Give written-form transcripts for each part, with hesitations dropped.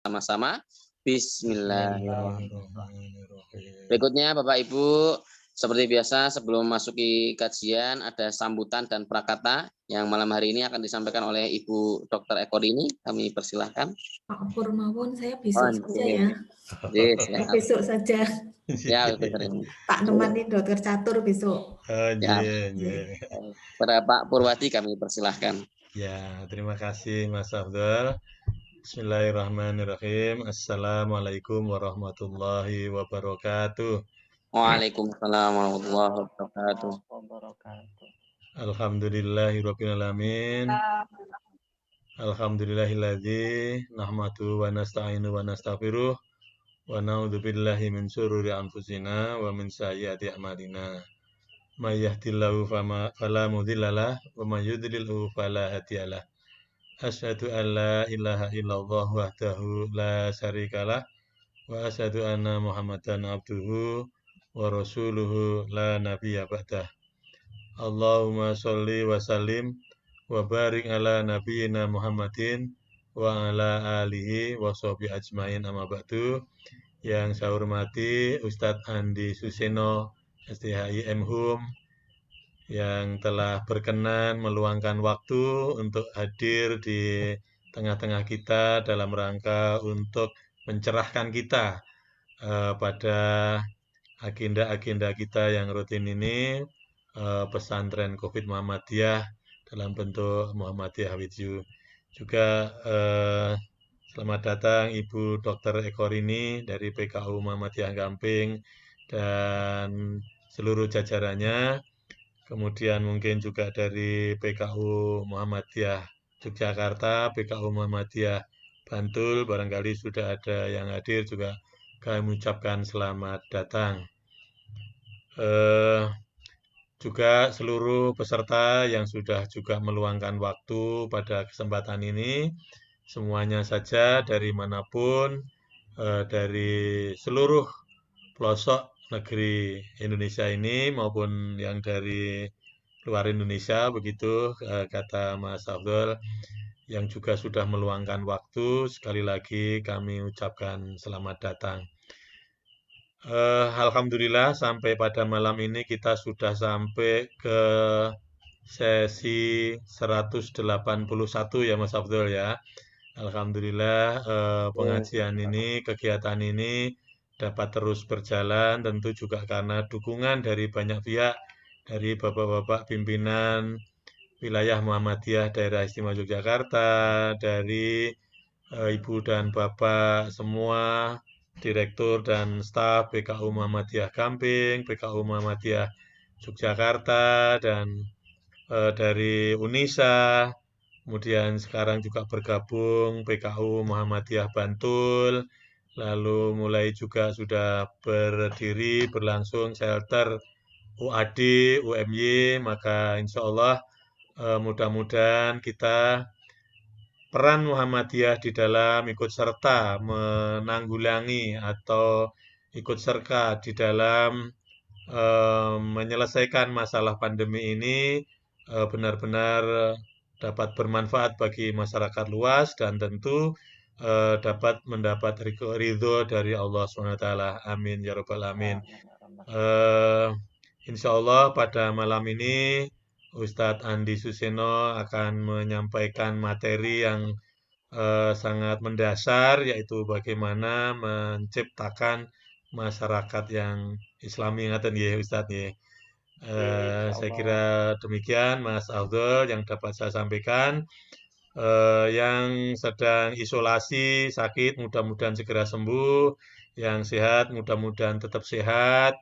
sama-sama. Bismillahirrahmanirrahim. Bismillahirrahmanirrahim. Berikutnya Bapak Ibu, seperti biasa sebelum masuki kajian ada sambutan dan prakata yang malam hari ini akan disampaikan oleh Ibu Dr. Eko ini. Kami persilahkan. Pak Purmawon, saya besok saja ya. Yes, ya. Besok saja. Ya, benar ini. Tak nemani Dokter Catur besok. Ya. Pada Pak Purwadi kami persilahkan. Ya, terima kasih Mas Afdal. Bismillahirrahmanirrahim. Assalamualaikum warahmatullahi wabarakatuh. Waalaikumsalam warahmatullahi wabarakatuh. Alhamdulillahirabbil alamin. Alhamdulillahilladzi nahmadu wa nasta'inu wa nastaghfiruh wa na'udzu billahi min syururi anfusina wa min sayyiati a'malina. May yahdihillahu fala mudhillalah wa may yudlilhu fala hadiyalah. Asyhadu an la ilaha illallah wahdahu la syarikalah wa asyhadu anna Muhammadan abduhu wa rasuluhu la nabiyya ba'dah. Allahumma sholli wa sallim wa barik ala nabiyyina Muhammadin wa ala alihi wa sahbihi ajmain amma ba'du. Yang saya hormati Ustadz Andi Suseno STHI MHUM yang telah berkenan meluangkan waktu untuk hadir di tengah-tengah kita dalam rangka untuk mencerahkan kita pada agenda-agenda kita yang rutin ini, pesantren Covid Muhammadiyah dalam bentuk Muhammadiyah with you. Juga selamat datang Ibu Dr. Eko Rini dari PKU Muhammadiyah Gamping dan seluruh jajarannya. Kemudian mungkin juga dari PKU Muhammadiyah Yogyakarta, PKU Muhammadiyah Bantul, barangkali sudah ada yang hadir juga kami mengucapkan selamat datang. Juga seluruh peserta yang sudah juga meluangkan waktu pada kesempatan ini, semuanya saja dari manapun, dari seluruh pelosok negeri Indonesia ini maupun yang dari luar Indonesia, begitu kata Mas Abdul, yang juga sudah meluangkan waktu. Sekali lagi kami ucapkan selamat datang. Alhamdulillah sampai pada malam ini kita sudah sampai ke sesi 181 ya Mas Abdul ya. Alhamdulillah pengajian ini, kegiatan ini dapat terus berjalan, tentu juga karena dukungan dari banyak pihak, dari bapak-bapak pimpinan wilayah Muhammadiyah daerah istimewa Yogyakarta, dari ibu dan bapak semua, direktur dan staf PKU Muhammadiyah Gamping, PKU Muhammadiyah Yogyakarta, dan dari UNISA, kemudian sekarang juga bergabung PKU Muhammadiyah Bantul, lalu mulai juga sudah berdiri, berlangsung shelter UAD, UMY, maka insya Allah mudah-mudahan kita peran Muhammadiyah di dalam ikut serta menanggulangi atau ikut serta di dalam menyelesaikan masalah pandemi ini benar-benar dapat bermanfaat bagi masyarakat luas dan tentu dapat mendapat ridho dari Allah SWT. Amin ya rabbal alamin. Insya Allah pada malam ini Ustadz Andi Suseno akan menyampaikan materi yang sangat mendasar, yaitu bagaimana menciptakan masyarakat yang Islami, ngaten ya Ustadz ya. Saya kira demikian Mas Afdol yang dapat saya sampaikan. Yang sedang isolasi, sakit, mudah-mudahan segera sembuh. Yang sehat, mudah-mudahan tetap sehat,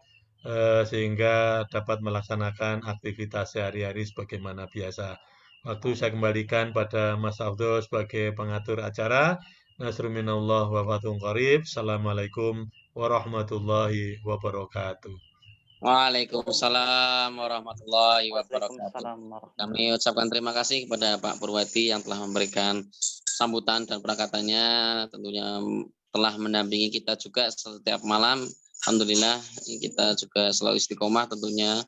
sehingga dapat melaksanakan aktivitas sehari-hari sebagaimana biasa. Waktu saya kembalikan pada Mas Afdol sebagai pengatur acara. Nasrun minallah wa fathun qarib. Assalamualaikum warahmatullahi wabarakatuh. Waalaikumsalam warahmatullahi wabarakatuh. Kami ucapkan terima kasih kepada Pak Purwadi yang telah memberikan sambutan dan perkataannya, tentunya telah mendampingi kita juga setiap malam. Alhamdulillah kita juga selalu istiqomah tentunya.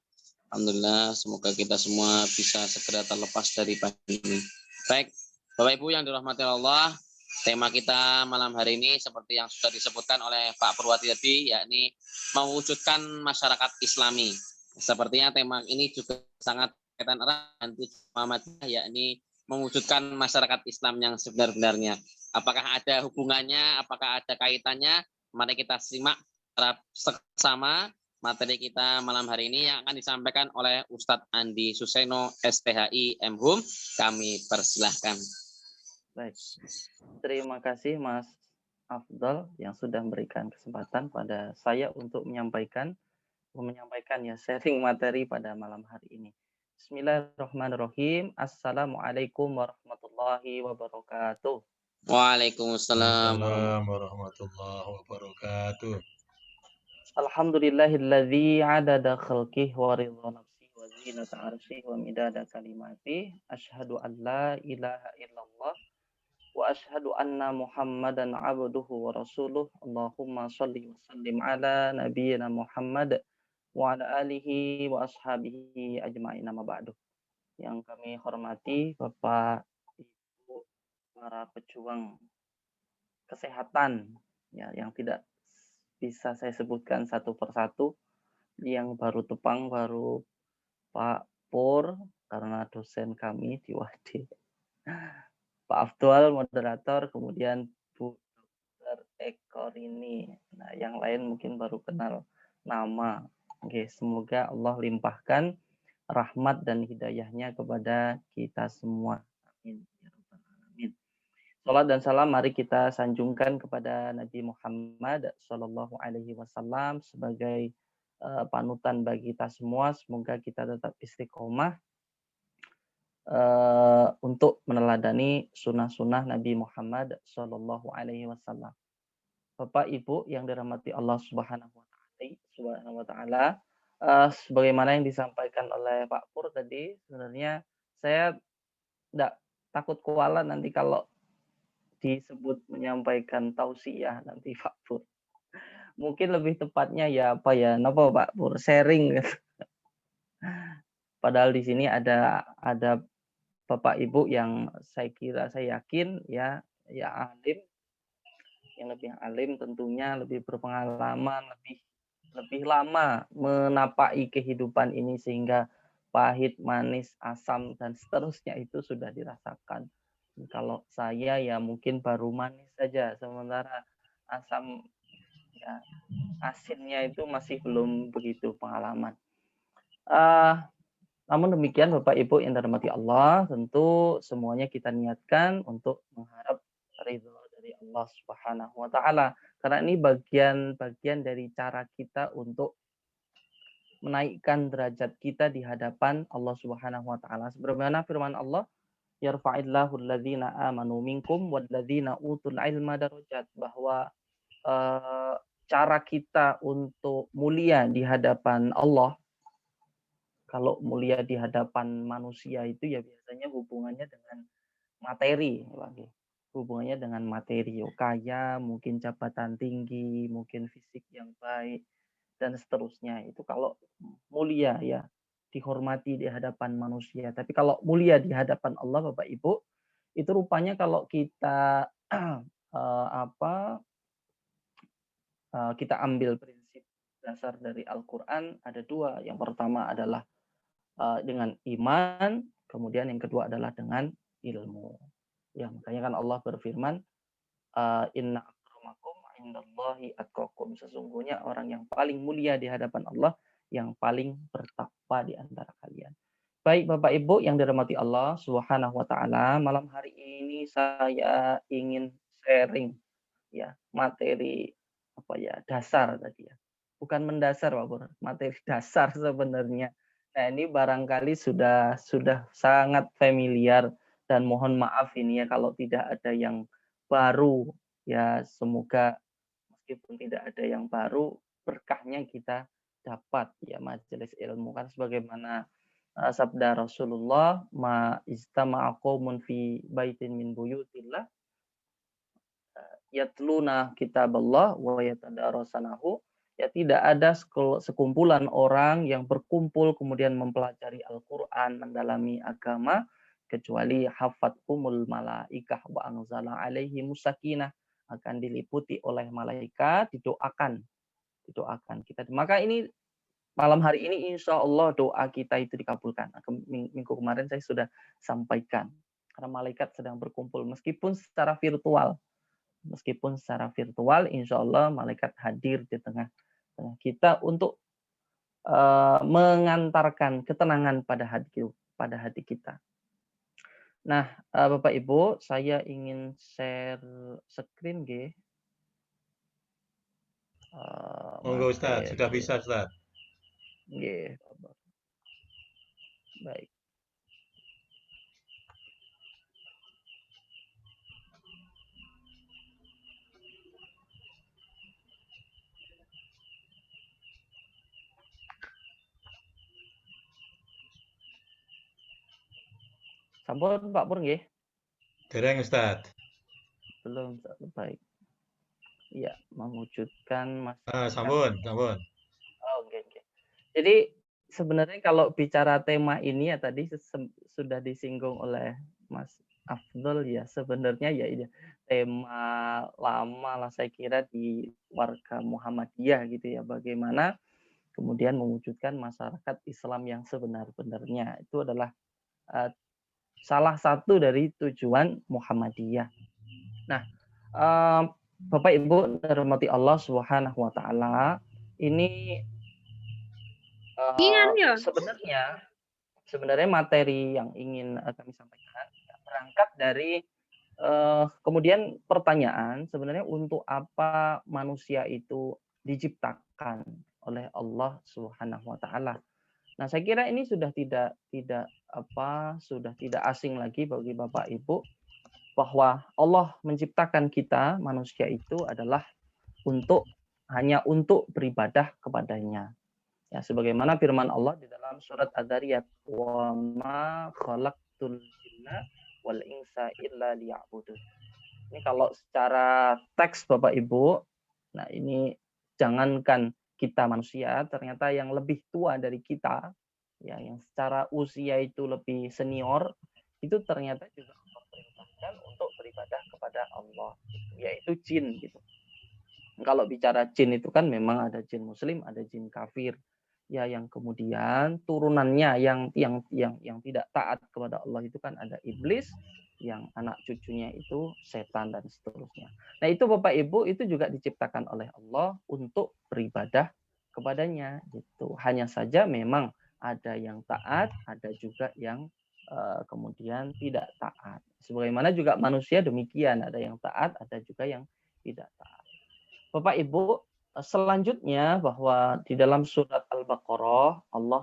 Alhamdulillah semoga kita semua bisa segera terlepas dari pandemi. Baik, Bapak Ibu yang dirahmati Allah, Tema kita malam hari ini seperti yang sudah disebutkan oleh Pak Purwati tadi, yakni mewujudkan masyarakat Islami. Sepertinya tema ini juga sangat kaitan erat dengan Muhammadiyah, yakni mewujudkan masyarakat Islam yang sebenar-benarnya. Apakah ada hubungannya, apakah ada kaitannya? Mari kita simak bersama materi kita malam hari ini yang akan disampaikan oleh Ustadz Andi Suseno, STHI MHUM. Kami persilahkan. Baik, terima kasih Mas Afdal yang sudah memberikan kesempatan pada saya untuk menyampaikan ya sharing materi pada malam hari ini. Bismillahirrahmanirrahim. Assalamualaikum warahmatullahi wabarakatuh. Waalaikumsalam warahmatullahi wabarakatuh. Alhamdulillahilladzi adada khalqih wa ridha nafsi wa zinata arsyih wa midada kalimati. Asyhadu an la ilaha illallah wa asyhadu anna Muhammadan abduhu wa rasuluh. Allahumma shalli wa sallim ala nabiyyina Muhammad wa ala alihi wa ashabihi ajma'in, amma ba'du. Yang kami hormati Bapak Ibu para pejuang kesehatan ya, yang tidak bisa saya sebutkan satu persatu, yang baru tepang baru Pak Pur karena dosen kami di Wadi, Pak Afdal moderator, kemudian Bu Dr. Eko Rini. Nah, yang lain mungkin baru kenal nama. Oke, semoga Allah limpahkan rahmat dan hidayahnya kepada kita semua. Amin. Ya Rabbal Alamin. Salat dan salam mari kita sanjungkan kepada Nabi Muhammad Sallallahu Alaihi Wasallam sebagai panutan bagi kita semua. Semoga kita tetap istiqomah untuk meneladani sunnah-sunnah Nabi Muhammad Sallallahu Alaihi Wasallam. Bapak Ibu yang dirahmati Allah Subhanahu Wa Taala, sebagaimana yang disampaikan oleh Pak Pur tadi, sebenarnya saya tidak takut kualat nanti kalau disebut menyampaikan tausiah nanti Pak Pur. Mungkin lebih tepatnya ya apa ya, napa Pak Pur, sharing. Padahal di sini ada Bapak Ibu yang saya yakin ya alim, yang lebih alim tentunya, lebih berpengalaman, lebih lama menapaki kehidupan ini sehingga pahit, manis, asam dan seterusnya itu sudah dirasakan. Kalau saya ya mungkin baru manis saja, sementara asam ya asinnya itu masih belum begitu pengalaman. Namun demikian Bapak Ibu yang dirahmati Allah, tentu semuanya kita niatkan untuk mengharap ridho dari Allah Subhanahu wa Ta'ala. Karena ini bagian dari cara kita untuk menaikkan derajat kita di hadapan Allah Subhanahu wa Ta'ala. Sebagaimana firman Allah, yarfa'illahu alladhina amanu minkum walladzina utul ilma darajat, bahwa cara kita untuk mulia di hadapan Allah, kalau mulia di hadapan manusia itu ya biasanya hubungannya dengan materi, hubungannya dengan materi, kaya, mungkin jabatan tinggi, mungkin fisik yang baik dan seterusnya. Itu kalau mulia ya, dihormati di hadapan manusia. Tapi kalau mulia di hadapan Allah Bapak Ibu, itu rupanya kalau kita kita ambil prinsip dasar dari Al-Qur'an ada dua. Yang pertama adalah dengan iman, kemudian yang kedua adalah dengan ilmu. Ya, makanya kan Allah berfirman, inna akramakum indallahi atqakum. Sesungguhnya orang yang paling mulia di hadapan Allah yang paling bertakwa di antara kalian. Baik Bapak Ibu yang dirahmati Allah Subhanahu wa Ta'ala, malam hari ini saya ingin sharing ya materi dasar tadi ya. Bukan mendasar Pak Pur, materi dasar sebenarnya. Nah, ini barangkali sudah sangat familiar dan mohon maaf ini ya kalau tidak ada yang baru ya, semoga meskipun tidak ada yang baru berkahnya kita dapat ya majelis ilmu, kan sebagaimana sabda Rasulullah, ma istama'a qaumun fi baitin min buyutillah yatluna kitaballah wa yatadarasanahu. Ya, tidak ada sekumpulan orang yang berkumpul kemudian mempelajari Al-Quran, mendalami agama kecuali hafathumul malaikah wa anzala alaihimus sakinah, akan diliputi oleh malaikat, didoakan kita. Maka ini malam hari ini insya Allah doa kita itu dikabulkan. Minggu kemarin saya sudah sampaikan karena malaikat sedang berkumpul meskipun secara virtual. Insya Allah malaikat hadir di tengah kita untuk mengantarkan ketenangan pada hati kita. Nah, Bapak Ibu, saya ingin share screen nggih. Monggo Ustaz, sudah bisa Ustaz. Nggih. Baik. Sampun Pak Pur nggih? Dereng Ustaz. Belum, baik. Iya, mewujudkan Sampun. Oh, oke. Jadi sebenarnya kalau bicara tema ini ya tadi sudah disinggung oleh Mas Afdol ya, sebenarnya ya ini tema lama lah saya kira di warga Muhammadiyah gitu ya, bagaimana kemudian mewujudkan masyarakat Islam yang sebenar-benarnya. Itu adalah salah satu dari tujuan Muhammadiyah. Nah, Bapak Ibu dirahmati Allah Subhanahu wa taala, ini sebenarnya materi yang ingin kami sampaikan berangkat dari kemudian pertanyaan sebenarnya untuk apa manusia itu diciptakan oleh Allah Subhanahu wa taala. Nah, saya kira ini sudah tidak asing lagi bagi Bapak Ibu bahwa Allah menciptakan kita manusia itu adalah hanya untuk beribadah kepadanya. Ya, sebagaimana firman Allah di dalam surat Adzariyat, "Wa ma khalaqtul jinna wal insa illa liya'budun." Ini kalau secara teks Bapak Ibu, nah ini jangankan kita manusia, ternyata yang lebih tua dari kita, ya yang secara usia itu lebih senior, itu ternyata juga diperintahkan untuk beribadah kepada Allah, yaitu jin gitu. Kalau bicara jin itu kan memang ada jin muslim, ada jin kafir. Ya yang kemudian turunannya yang tidak taat kepada Allah itu kan ada iblis, yang anak cucunya itu setan dan seterusnya. Nah, itu Bapak Ibu itu juga diciptakan oleh Allah untuk beribadah kepadanya gitu. Hanya saja memang ada yang taat, ada juga yang kemudian tidak taat. Sebagaimana juga manusia demikian, ada yang taat, ada juga yang tidak taat. Bapak Ibu, selanjutnya bahwa di dalam surat Al-Baqarah Allah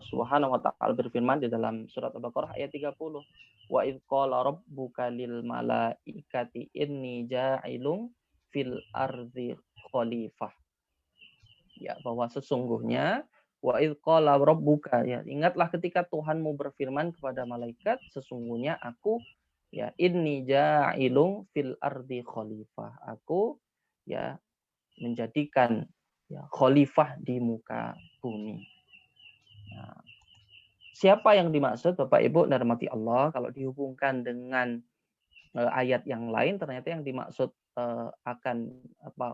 Subhanahu wa taala berfirman di dalam surat Al-Baqarah ayat 30, "Wa idz qala rabbuka lil malaikati inni ja'ilun fil ardi khalifah." Ya, bahwa sesungguhnya wa idz qala rabbuka, ya ingatlah ketika Tuhanmu berfirman kepada malaikat, sesungguhnya aku ya inni ja'ilun fil ardi khalifah. Aku ya menjadikan ya, khalifah di muka bumi. Nah, siapa yang dimaksud Bapak Ibu dirahmati Allah? Kalau dihubungkan dengan ayat yang lain, ternyata yang dimaksud akan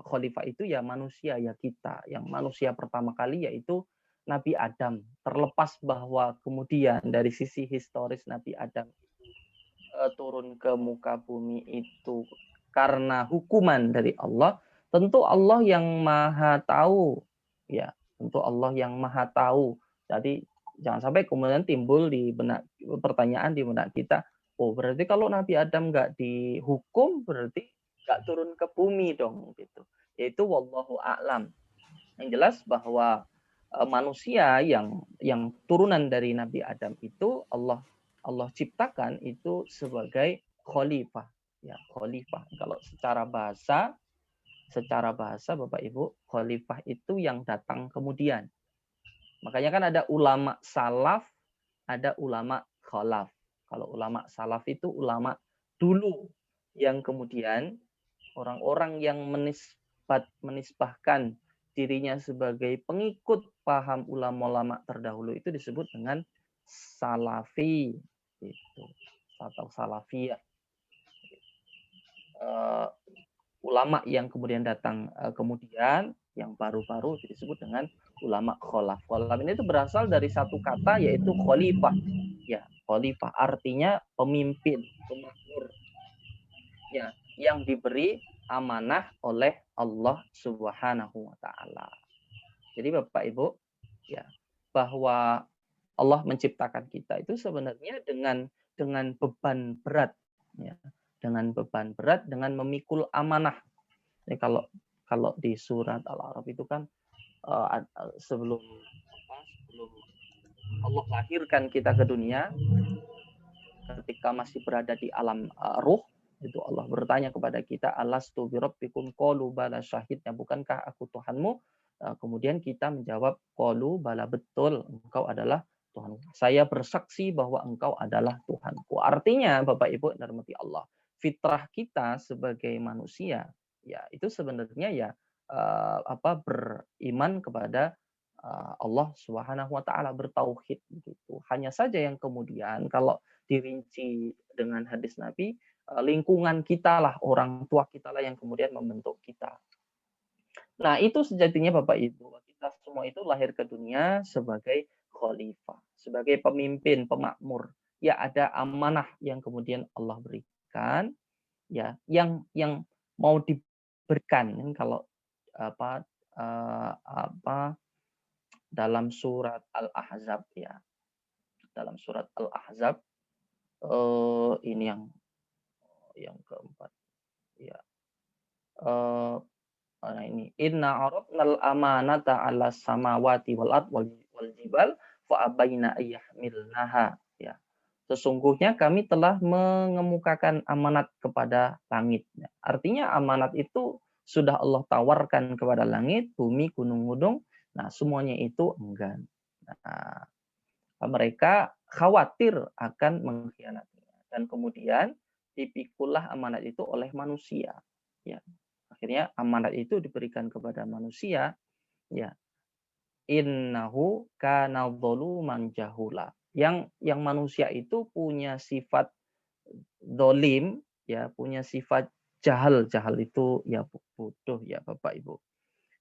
khalifah itu ya manusia, ya kita. Yang manusia pertama kali yaitu Nabi Adam. Terlepas bahwa kemudian dari sisi historis Nabi Adam turun ke muka bumi itu karena hukuman dari Allah, tentu Allah yang maha tahu, ya tentu Allah yang maha tahu. Jadi jangan sampai kemudian timbul di pertanyaan di benak kita, oh berarti kalau Nabi Adam nggak dihukum berarti nggak turun ke bumi dong gitu. Yaitu wallahu a'lam. Yang jelas bahwa manusia yang turunan dari Nabi Adam itu Allah ciptakan itu sebagai khalifah, ya khalifah. Kalau secara bahasa Bapak Ibu, khalifah itu yang datang kemudian. Makanya kan ada ulama salaf, ada ulama khalaf. Kalau ulama salaf itu ulama dulu yang kemudian orang-orang yang menisbahkan dirinya sebagai pengikut paham ulama-ulama terdahulu itu disebut dengan salafi. itu, atau salafiyah. Ulama yang kemudian datang kemudian yang baru-baru disebut dengan ulama kholaf. Kholaf ini itu berasal dari satu kata yaitu khalifah. Ya, khalifah artinya pemimpin, pemakmur. Ya, yang diberi amanah oleh Allah Subhanahu wa taala. Jadi Bapak Ibu, ya, bahwa Allah menciptakan kita itu sebenarnya dengan beban berat, ya, dengan beban berat, dengan memikul amanah. Jadi kalau di surat Al-A'raf itu kan sebelum Allah lahirkan kita ke dunia, ketika masih berada di alam ruh, itu Allah bertanya kepada kita, alastu birabbikum qalu bala syahidnya, bukankah aku Tuhanmu? Kemudian kita menjawab, qalu bala, betul, engkau adalah Tuhan. Saya bersaksi bahwa engkau adalah Tuhanku. Artinya Bapak Ibu yang dirahmati Allah, fitrah kita sebagai manusia ya itu sebenarnya ya beriman kepada Allah Subhanahu wa taala, bertauhid gitu. Hanya saja yang kemudian kalau dirinci dengan hadis Nabi, lingkungan kita lah, orang tua kita lah yang kemudian membentuk kita. Nah, itu sejatinya Bapak Ibu, kita semua itu lahir ke dunia sebagai khalifah, sebagai pemimpin, pemakmur. Ya, ada amanah yang kemudian Allah berikan, ya, yang mau diberikan kalau dalam surat Al-Ahzab ya. Dalam surat Al-Ahzab ini yang keempat ya. Ini inna aradnal amanata 'alas samawati wal ard wal jibal fa abaina ayyahmilnaha ya. Sesungguhnya kami telah mengemukakan amanat kepada langit. Artinya amanat itu sudah Allah tawarkan kepada langit, bumi, gunung-gunung. Nah, semuanya itu enggan. Nah, mereka khawatir akan mengkhianatinya. Dan kemudian dipikullah amanat itu oleh manusia. Ya. Akhirnya amanat itu diberikan kepada manusia. Ya. Innahu kana dzaluman jahula. Yang manusia itu punya sifat dolim, ya, punya sifat jahal. Jahal itu ya bodoh ya Bapak Ibu.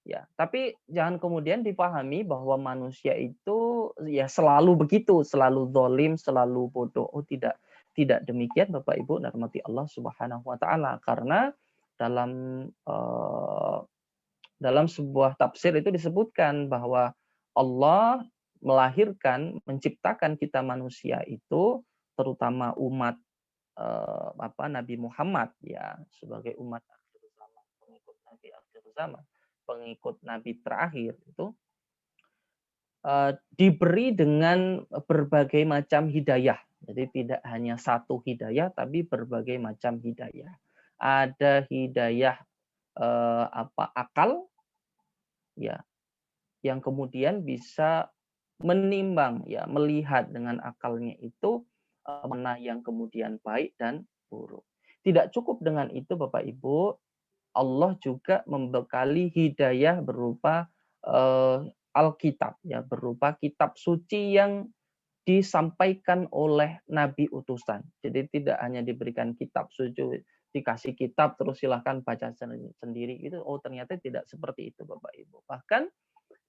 Ya, tapi jangan kemudian dipahami bahwa manusia itu ya selalu begitu, selalu dolim, selalu bodoh. Oh tidak, tidak demikian Bapak Ibu rahmati Allah Subhanahu wa taala, karena dalam sebuah tafsir itu disebutkan bahwa Allah melahirkan, menciptakan kita manusia itu terutama umat Nabi Muhammad ya, sebagai umat akhir zaman, pengikut Nabi akhir zaman, pengikut Nabi terakhir itu diberi dengan berbagai macam hidayah. Jadi tidak hanya satu hidayah, tapi berbagai macam hidayah. Ada hidayah akal, ya, yang kemudian bisa menimbang, ya, melihat dengan akalnya itu mana yang kemudian baik dan buruk. Tidak cukup dengan itu Bapak Ibu, Allah juga membekali hidayah berupa Alkitab, ya, berupa kitab suci yang disampaikan oleh nabi utusan. Jadi tidak hanya diberikan kitab suci, dikasih kitab terus silahkan baca sendiri, itu ternyata tidak seperti itu Bapak Ibu. Bahkan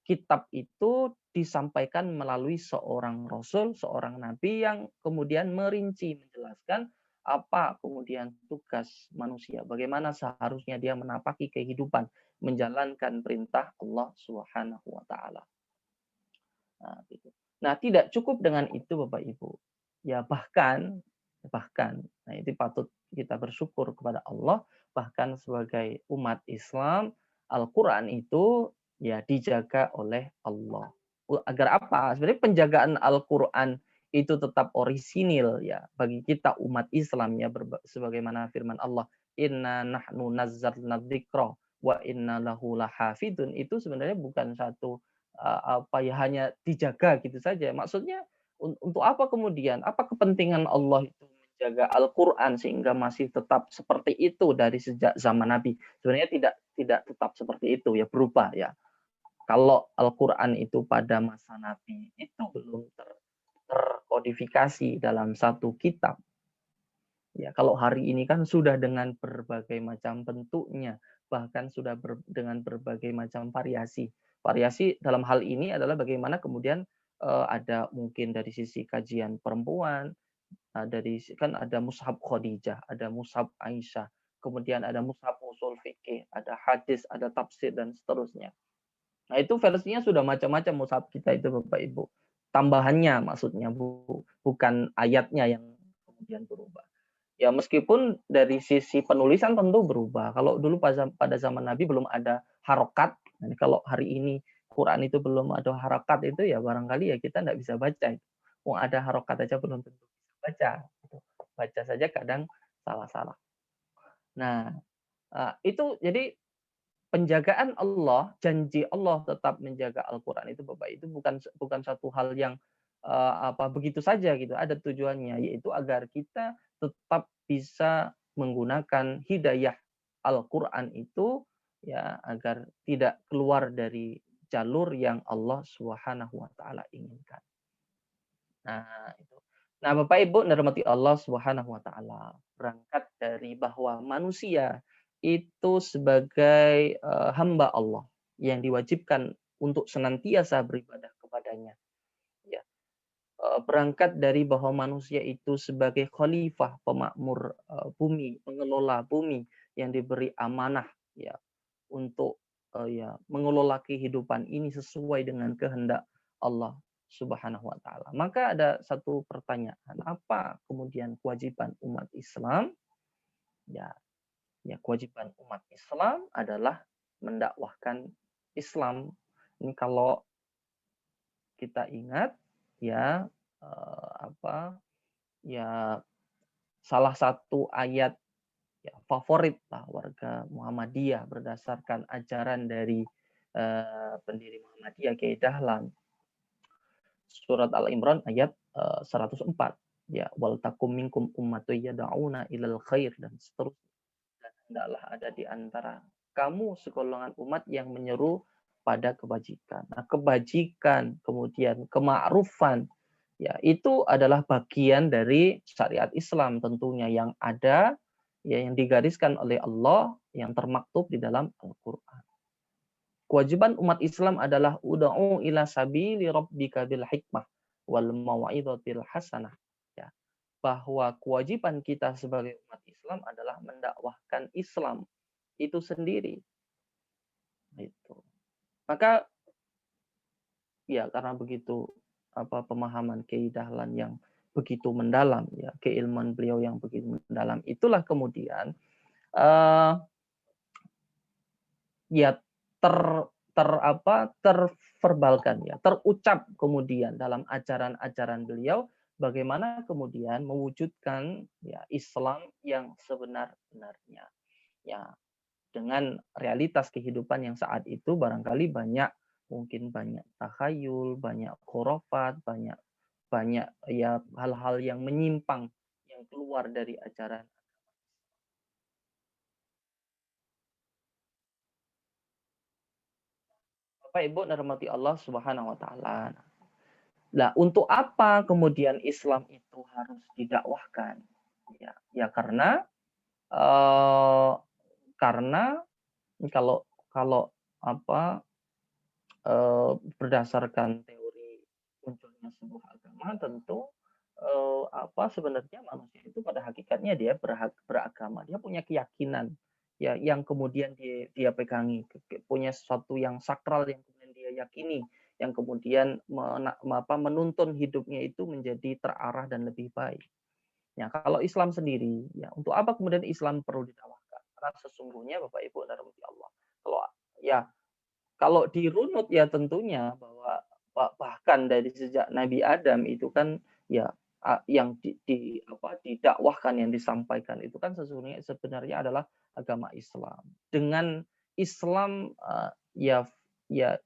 kitab itu disampaikan melalui seorang rasul, seorang nabi yang kemudian merinci, menjelaskan apa kemudian tugas manusia, bagaimana seharusnya dia menapaki kehidupan, menjalankan perintah Allah Subhanahu wa taala. Nah, gitu. Nah, tidak cukup dengan itu Bapak Ibu. Ya bahkan nah itu patut kita bersyukur kepada Allah, bahkan sebagai umat Islam, Al-Qur'an itu ya dijaga oleh Allah. Agar apa? Sebenarnya penjagaan Al-Qur'an itu tetap orisinil ya bagi kita umat Islam ya, sebagaimana firman Allah, inna nahnu nazzalna dzikra wa inna lahu lahafidun, itu sebenarnya bukan satu hanya dijaga gitu saja. Maksudnya untuk apa kemudian? Apa kepentingan Allah itu menjaga Al-Qur'an sehingga masih tetap seperti itu dari sejak zaman Nabi? Sebenarnya tidak tetap seperti itu ya, berubah ya. Kalau Al-Qur'an itu pada masa Nabi itu belum terkodifikasi dalam satu kitab. Ya, kalau hari ini kan sudah dengan berbagai macam bentuknya, bahkan sudah dengan berbagai macam variasi. Variasi dalam hal ini adalah bagaimana kemudian ada mungkin dari sisi kajian perempuan, dari kan ada mushaf Khadijah, ada mushaf Aisyah, kemudian ada mushaf usul fikih, ada hadis, ada tafsir dan seterusnya. Nah, itu versinya sudah macam-macam mushaf kita itu Bapak Ibu. Tambahannya maksudnya bukan ayatnya yang kemudian berubah. Ya meskipun dari sisi penulisan tentu berubah. Kalau dulu pada zaman Nabi belum ada harokat. Nah, kalau hari ini Quran itu belum ada harokat itu ya barangkali ya kita nggak bisa baca. Mau ada harokat aja belum tentu bisa baca. Baca saja kadang salah-salah. Nah itu jadi penjagaan Allah, janji Allah tetap menjaga Al-Quran itu Bapak itu bukan satu hal yang begitu saja gitu. Ada tujuannya yaitu agar kita tetap bisa menggunakan hidayah Al-Quran itu ya agar tidak keluar dari jalur yang Allah Subhanahu wa taala inginkan. Nah, itu. Nah, Bapak Ibu dirahmati Allah Subhanahu wa taala, berangkat dari bahwa manusia itu sebagai hamba Allah yang diwajibkan untuk senantiasa beribadah kepadanya. Ya, berangkat dari bahwa manusia itu sebagai khalifah, pemakmur bumi, pengelola bumi yang diberi amanah ya untuk ya mengelola kehidupan ini sesuai dengan kehendak Allah Subhanahu wa taala. Maka ada satu pertanyaan, apa kemudian kewajiban umat Islam? Ya, ya kewajiban umat Islam adalah mendakwahkan Islam. Ini kalau kita ingat ya ya salah satu ayat ya, favorit lah warga Muhammadiyah berdasarkan ajaran dari pendiri Muhammadiyah Kiai Dahlan. Surat Al-Imran ayat 104. Ya, wal takum minkum ummatun yad'una ilal khair dan seterusnya. Dan hendaklah ada di antara kamu segolongan umat yang menyeru pada kebajikan. Nah, kebajikan, kemudian kema'rufan, ya itu adalah bagian dari syariat Islam tentunya yang ada ya yang digariskan oleh Allah yang termaktub di dalam Al-Qur'an. Kewajiban umat Islam adalah ud'u ila sabili rabbika bil hikmah wal mau'izatil hasanah. Ya, bahwa kewajiban kita sebagai umat Islam adalah mendakwahkan Islam itu sendiri. Itu. Maka ya karena begitu pemahaman Kiai Dahlan yang begitu mendalam ya, keilmuan beliau yang begitu mendalam, itulah kemudian ya terverbalkan ya, terucap kemudian dalam ajaran-ajaran beliau bagaimana kemudian mewujudkan ya Islam yang sebenar-benarnya. Ya, dengan realitas kehidupan yang saat itu barangkali mungkin banyak takhayul, banyak khurafat, banyak ya hal-hal yang menyimpang yang keluar dari ajaran. Bapak Ibu dirahmati Allah Subhanahu wa taala. Nah, untuk apa kemudian Islam itu harus didakwahkan? Ya karena kalau berdasarkan teori munculnya sebuah agama tentu sebenarnya manusia itu pada hakikatnya dia beragama, dia punya keyakinan ya yang kemudian dia pegangi, punya sesuatu yang sakral yang kemudian dia yakini, yang kemudian menuntun hidupnya itu menjadi terarah dan lebih baik. Ya, kalau Islam sendiri, ya untuk apa kemudian Islam perlu didakwahkan? Karena sesungguhnya Bapak Ibu dirahmati Allah, kalau dirunut ya tentunya bahwa bahkan dari sejak Nabi Adam itu kan ya yang didakwahkan, yang disampaikan itu kan sebenarnya adalah agama Islam. Dengan Islam ya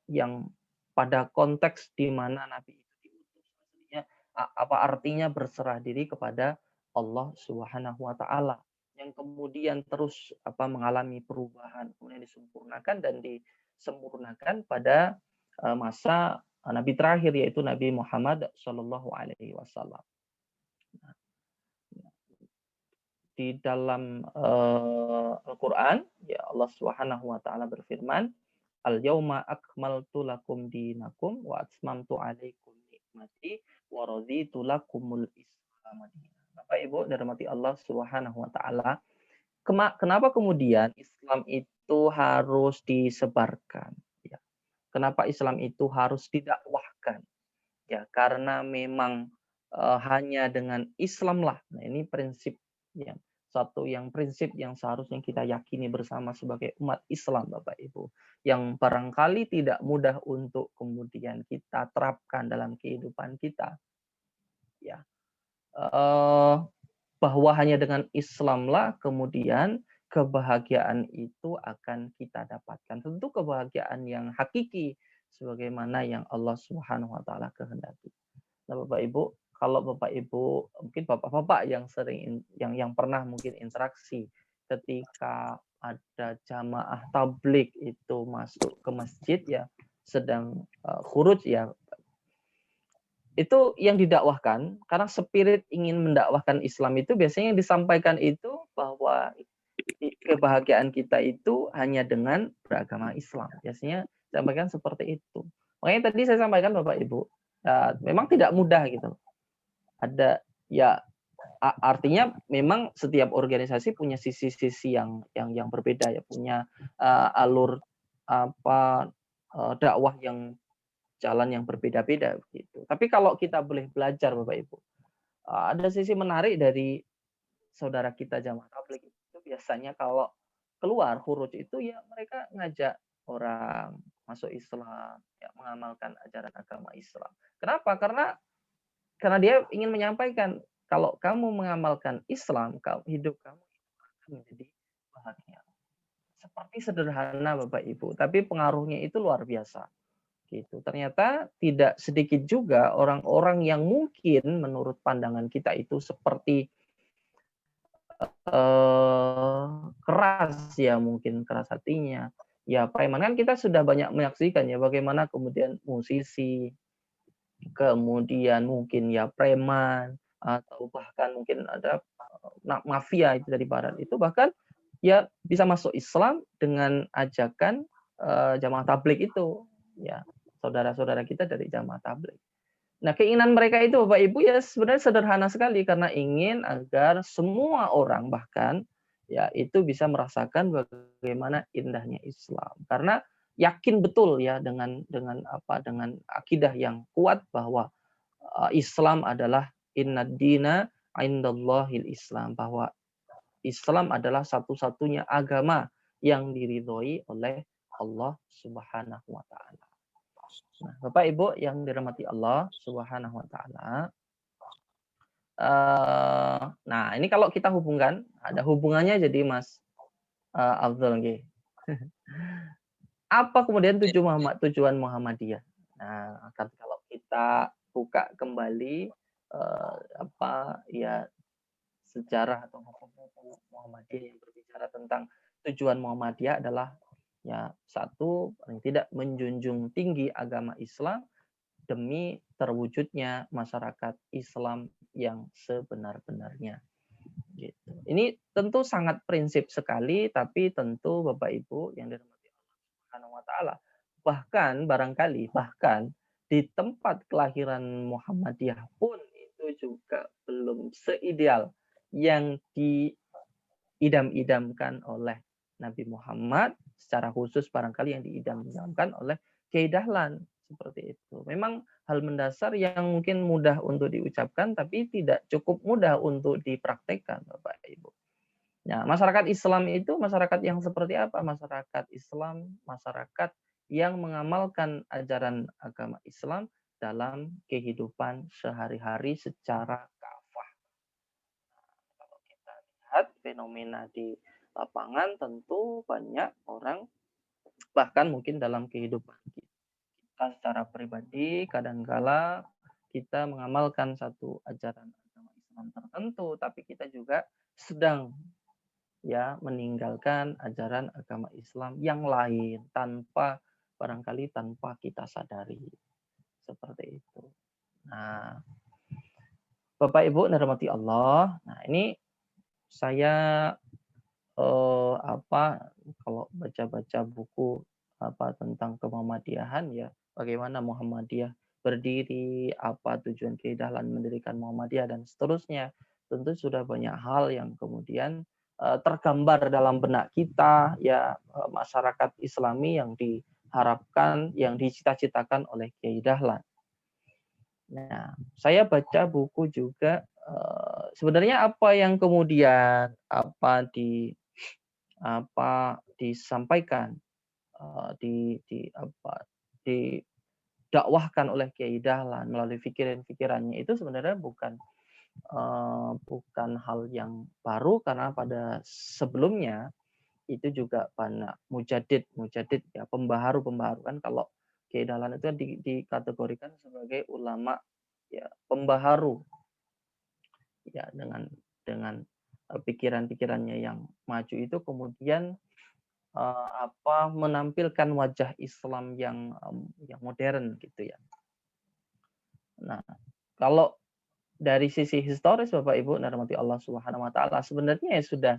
yang pada konteks di mana Nabi itu diutus, maksudnya apa artinya berserah diri kepada Allah Subhanahu wa taala yang kemudian terus mengalami perubahan, kemudian disempurnakan pada masa nabi terakhir yaitu Nabi Muhammad Shallallahu Alaihi Wasallam. Di dalam Al-Quran, ya Allah Subhanahu Wa Taala berfirman, Al-yawma akmaltu lakum dinakum wa atmamtu alaikum nikmati wa raditu lakumul Islam dinan. Bapak Ibu dirahmati Allah Subhanahu Wa Taala, kenapa kemudian Islam itu harus disebarkan? Ya. Kenapa Islam itu harus didakwahkan? Ya, karena memang hanya dengan Islam lah. Nah, ini prinsip ya, prinsip yang seharusnya kita yakini bersama sebagai umat Islam, Bapak Ibu, yang barangkali tidak mudah untuk kemudian kita terapkan dalam kehidupan kita. Ya, bahwa hanya dengan Islamlah kemudian kebahagiaan itu akan kita dapatkan. Tentu kebahagiaan yang hakiki sebagaimana yang Allah Subhanahu Wa Taala kehendaki. Nah, Bapak Ibu, kalau Bapak Ibu mungkin Bapak-bapak yang sering yang pernah mungkin interaksi ketika ada jamaah tabligh itu masuk ke masjid ya, sedang khuruj ya, itu yang didakwahkan karena spirit ingin mendakwahkan Islam itu biasanya yang disampaikan itu bahwa kebahagiaan kita itu hanya dengan beragama Islam. Biasanya disampaikan seperti itu. Makanya tadi saya sampaikan Bapak Ibu, memang tidak mudah gitu. Ada ya artinya memang setiap organisasi punya sisi-sisi yang berbeda ya, punya alur dakwah yang jalan yang berbeda-beda gitu. Tapi kalau kita boleh belajar Bapak Ibu, ada sisi menarik dari saudara kita jamaah tabligh itu biasanya kalau keluar khuruj itu ya mereka ngajak orang masuk Islam, ya, mengamalkan ajaran agama Islam. Kenapa? Karena dia ingin menyampaikan kalau kamu mengamalkan Islam, hidup kamu akan menjadi bahagia. Seperti sederhana Bapak Ibu, tapi pengaruhnya itu luar biasa. Gitu. Ternyata tidak sedikit juga orang-orang yang mungkin menurut pandangan kita itu seperti keras ya, mungkin keras hatinya. Ya preman kan kita sudah banyak menyaksikan ya bagaimana kemudian musisi, kemudian mungkin ya preman atau bahkan mungkin ada mafia itu dari barat itu bahkan ya bisa masuk Islam dengan ajakan jamaah tabligh itu ya, saudara-saudara kita dari jamaah tabligh. Nah, keinginan mereka itu Bapak Ibu ya sebenarnya sederhana sekali karena ingin agar semua orang bahkan ya itu bisa merasakan bagaimana indahnya Islam. Karena yakin betul ya dengan akidah yang kuat bahwa Islam adalah innad dina indallahil Islam, bahwa Islam adalah satu-satunya agama yang diridhoi oleh Allah Subhanahu wa taala. Nah, Bapak Ibu yang dirahmati Allah Subhanahu wa taala. Nah, ini kalau kita hubungkan, ada hubungannya jadi Mas Afdhal nggih. Apa kemudian tujuan Muhammadiyah? Nah, kalau kita buka kembali ya sejarah atau hukum Muhammadiyah yang berbicara tentang tujuan Muhammadiyah adalah ya satu, paling tidak menjunjung tinggi agama Islam demi terwujudnya masyarakat Islam yang sebenar-benarnya. Gitu. Ini tentu sangat prinsip sekali, tapi tentu Bapak Ibu yang dirahmati Allah Subhanahu wa taala, bahkan di tempat kelahiran Muhammadiyah pun itu juga belum seideal yang diidam-idamkan oleh Nabi Muhammad, secara khusus barangkali yang diidam-idamkan oleh Kiai Dahlan seperti itu. Memang hal mendasar yang mungkin mudah untuk diucapkan tapi tidak cukup mudah untuk dipraktekkan Bapak Ibu. Nah, masyarakat Islam itu masyarakat yang seperti apa? Masyarakat Islam, masyarakat yang mengamalkan ajaran agama Islam dalam kehidupan sehari-hari secara kafah. Kalau kita lihat fenomena di lapangan tentu banyak orang bahkan mungkin dalam kehidupan kita secara pribadi kadangkala kita mengamalkan satu ajaran agama Islam tertentu tapi kita juga sedang ya meninggalkan ajaran agama Islam yang lain tanpa kita sadari. seperti itu. Nah, Bapak Ibu dirahmati Allah. Nah, ini saya kalau baca-baca buku tentang kemuhammadiyahan ya, bagaimana Muhammadiyah berdiri, apa tujuan keidahan mendirikan Muhammadiyah dan seterusnya. Tentu sudah banyak hal yang kemudian tergambar dalam benak kita ya, masyarakat Islami yang diharapkan, yang dicita-citakan oleh Kiai Dahlan. Nah, saya baca buku juga sebenarnya apa yang kemudian disampaikan didakwahkan oleh Kiai Dahlan melalui pikiran-pikirannya itu sebenarnya bukan hal yang baru, karena pada sebelumnya itu juga banyak mujadid ya, pembaharu kan. Kalau Kiai Dahlan itu dikategorikan sebagai ulama ya, pembaharu ya, dengan pikiran-pikirannya yang maju itu kemudian menampilkan wajah Islam yang modern gitu ya. Nah, kalau dari sisi historis Bapak Ibu dirahmati Allah Subhanahu wa taala, sebenarnya ya sudah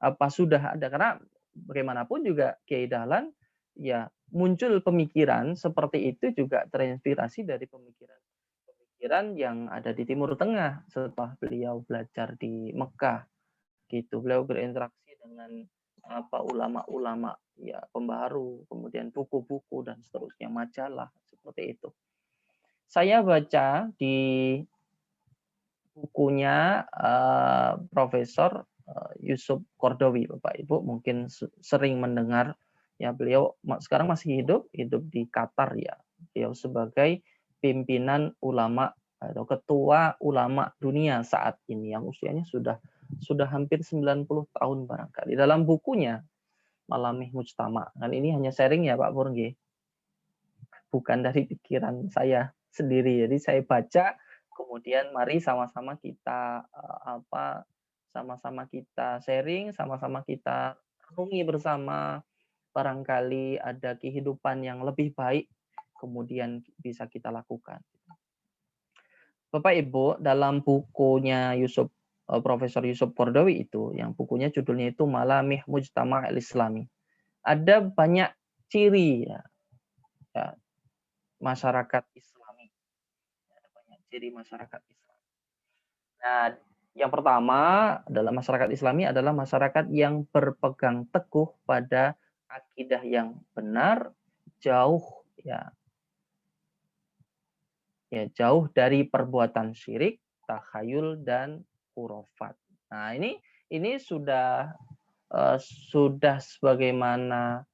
ada, karena bagaimanapun juga Kiai Dahlan ya muncul pemikiran seperti itu juga terinspirasi dari pemikiran yang ada di Timur Tengah setelah beliau belajar di Mekah gitu. Beliau berinteraksi dengan ulama-ulama ya, pembaharu, kemudian buku-buku dan seterusnya, majalah seperti itu. Saya baca di bukunya Profesor Yusuf Qaradawi, Bapak Ibu mungkin sering mendengar ya, beliau sekarang masih hidup di Qatar ya. Beliau sebagai pimpinan ulama atau ketua ulama dunia saat ini yang usianya sudah hampir 90 tahun barangkali. Dalam bukunya Malamih Mujtama, dan ini hanya sharing ya Pak Pur, bukan dari pikiran saya sendiri. Jadi saya baca, kemudian mari sama-sama kita sama-sama kita sharing, sama-sama kita renungi bersama, barangkali ada kehidupan yang lebih baik kemudian bisa kita lakukan. Bapak Ibu, dalam bukunya Profesor Yusuf Qaradawi itu, yang bukunya judulnya itu Malamih Mujtama' al-Islami, ada banyak ciri ya, masyarakat Islami. Ada banyak ciri masyarakat Islami. Nah, yang pertama adalah masyarakat Islami adalah masyarakat yang berpegang teguh pada akidah yang benar, jauh dari perbuatan syirik, takhayul dan khurafat. Nah, ini sudah sebagaimana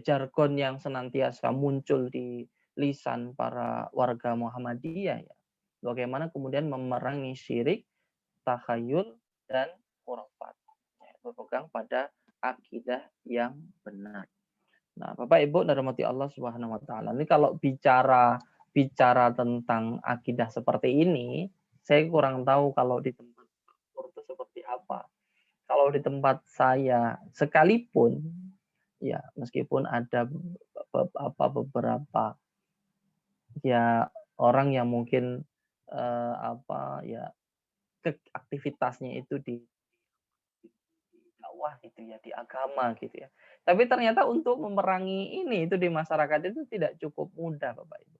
jargon yang senantiasa muncul di lisan para warga Muhammadiyah ya. Bagaimana kemudian memerangi syirik, takhayul dan khurafat. Berpegang pada akidah yang benar. Nah, Bapak Ibu dirahmati Allah Subhanahu wa taala. Ini kalau bicara tentang akidah seperti ini, saya kurang tahu kalau di tempat itu seperti apa. Kalau di tempat saya sekalipun ya, meskipun ada beberapa ya orang yang mungkin aktivitasnya itu di dakwah gitu ya, di agama gitu ya. Tapi ternyata untuk memerangi ini itu di masyarakat itu tidak cukup mudah, Bapak Ibu.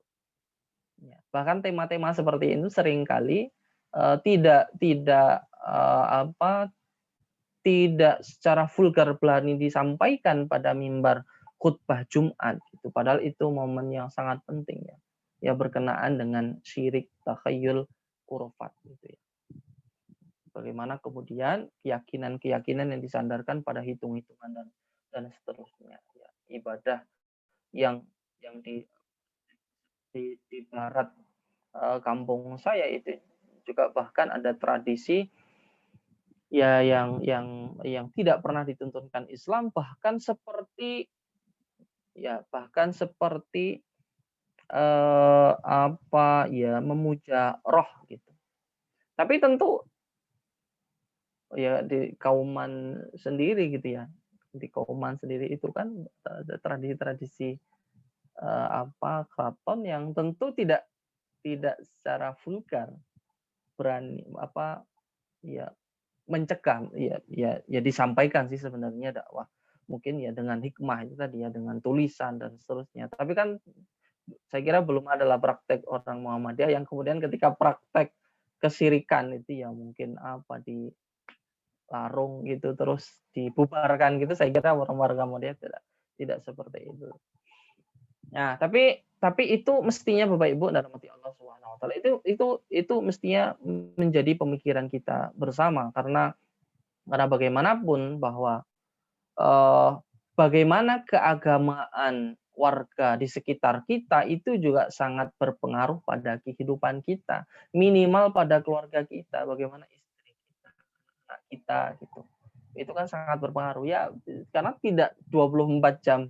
Ya, bahkan tema-tema seperti itu seringkali tidak secara vulgar belani disampaikan pada mimbar khutbah Jumat gitu. Padahal itu momen yang sangat penting ya. Ya, berkenaan dengan syirik, takhayul, khurafat gitu ya. Bagaimana kemudian keyakinan-keyakinan yang disandarkan pada hitung-hitungan dan seterusnya ya. Ibadah yang di barat kampung saya itu juga bahkan ada tradisi ya yang tidak pernah dituntunkan Islam, bahkan seperti memuja roh gitu. Tapi tentu ya di kauman sendiri gitu ya. Di kauman sendiri itu kan ada tradisi-tradisi keraton yang tentu tidak secara vulgar berani ya mencekam, ya disampaikan sih sebenarnya dakwah. Mungkin ya dengan hikmah itu tadi ya, dengan tulisan dan seterusnya. Tapi kan saya kira belum adalah praktek orang Muhammadiyah yang kemudian ketika praktek kesirikan itu ya mungkin di larung gitu terus dibubarkan gitu. Saya kira orang warga Muhammadiyah tidak seperti itu. Nah, tapi itu mestinya Bapak Ibu dan rahmati Allah Subhanahu wa taala itu mestinya menjadi pemikiran kita bersama karena bagaimanapun bahwa bagaimana keagamaan warga di sekitar kita itu juga sangat berpengaruh pada kehidupan kita, minimal pada keluarga kita, bagaimana istri kita, anak kita gitu. Itu kan sangat berpengaruh ya karena tidak 24 jam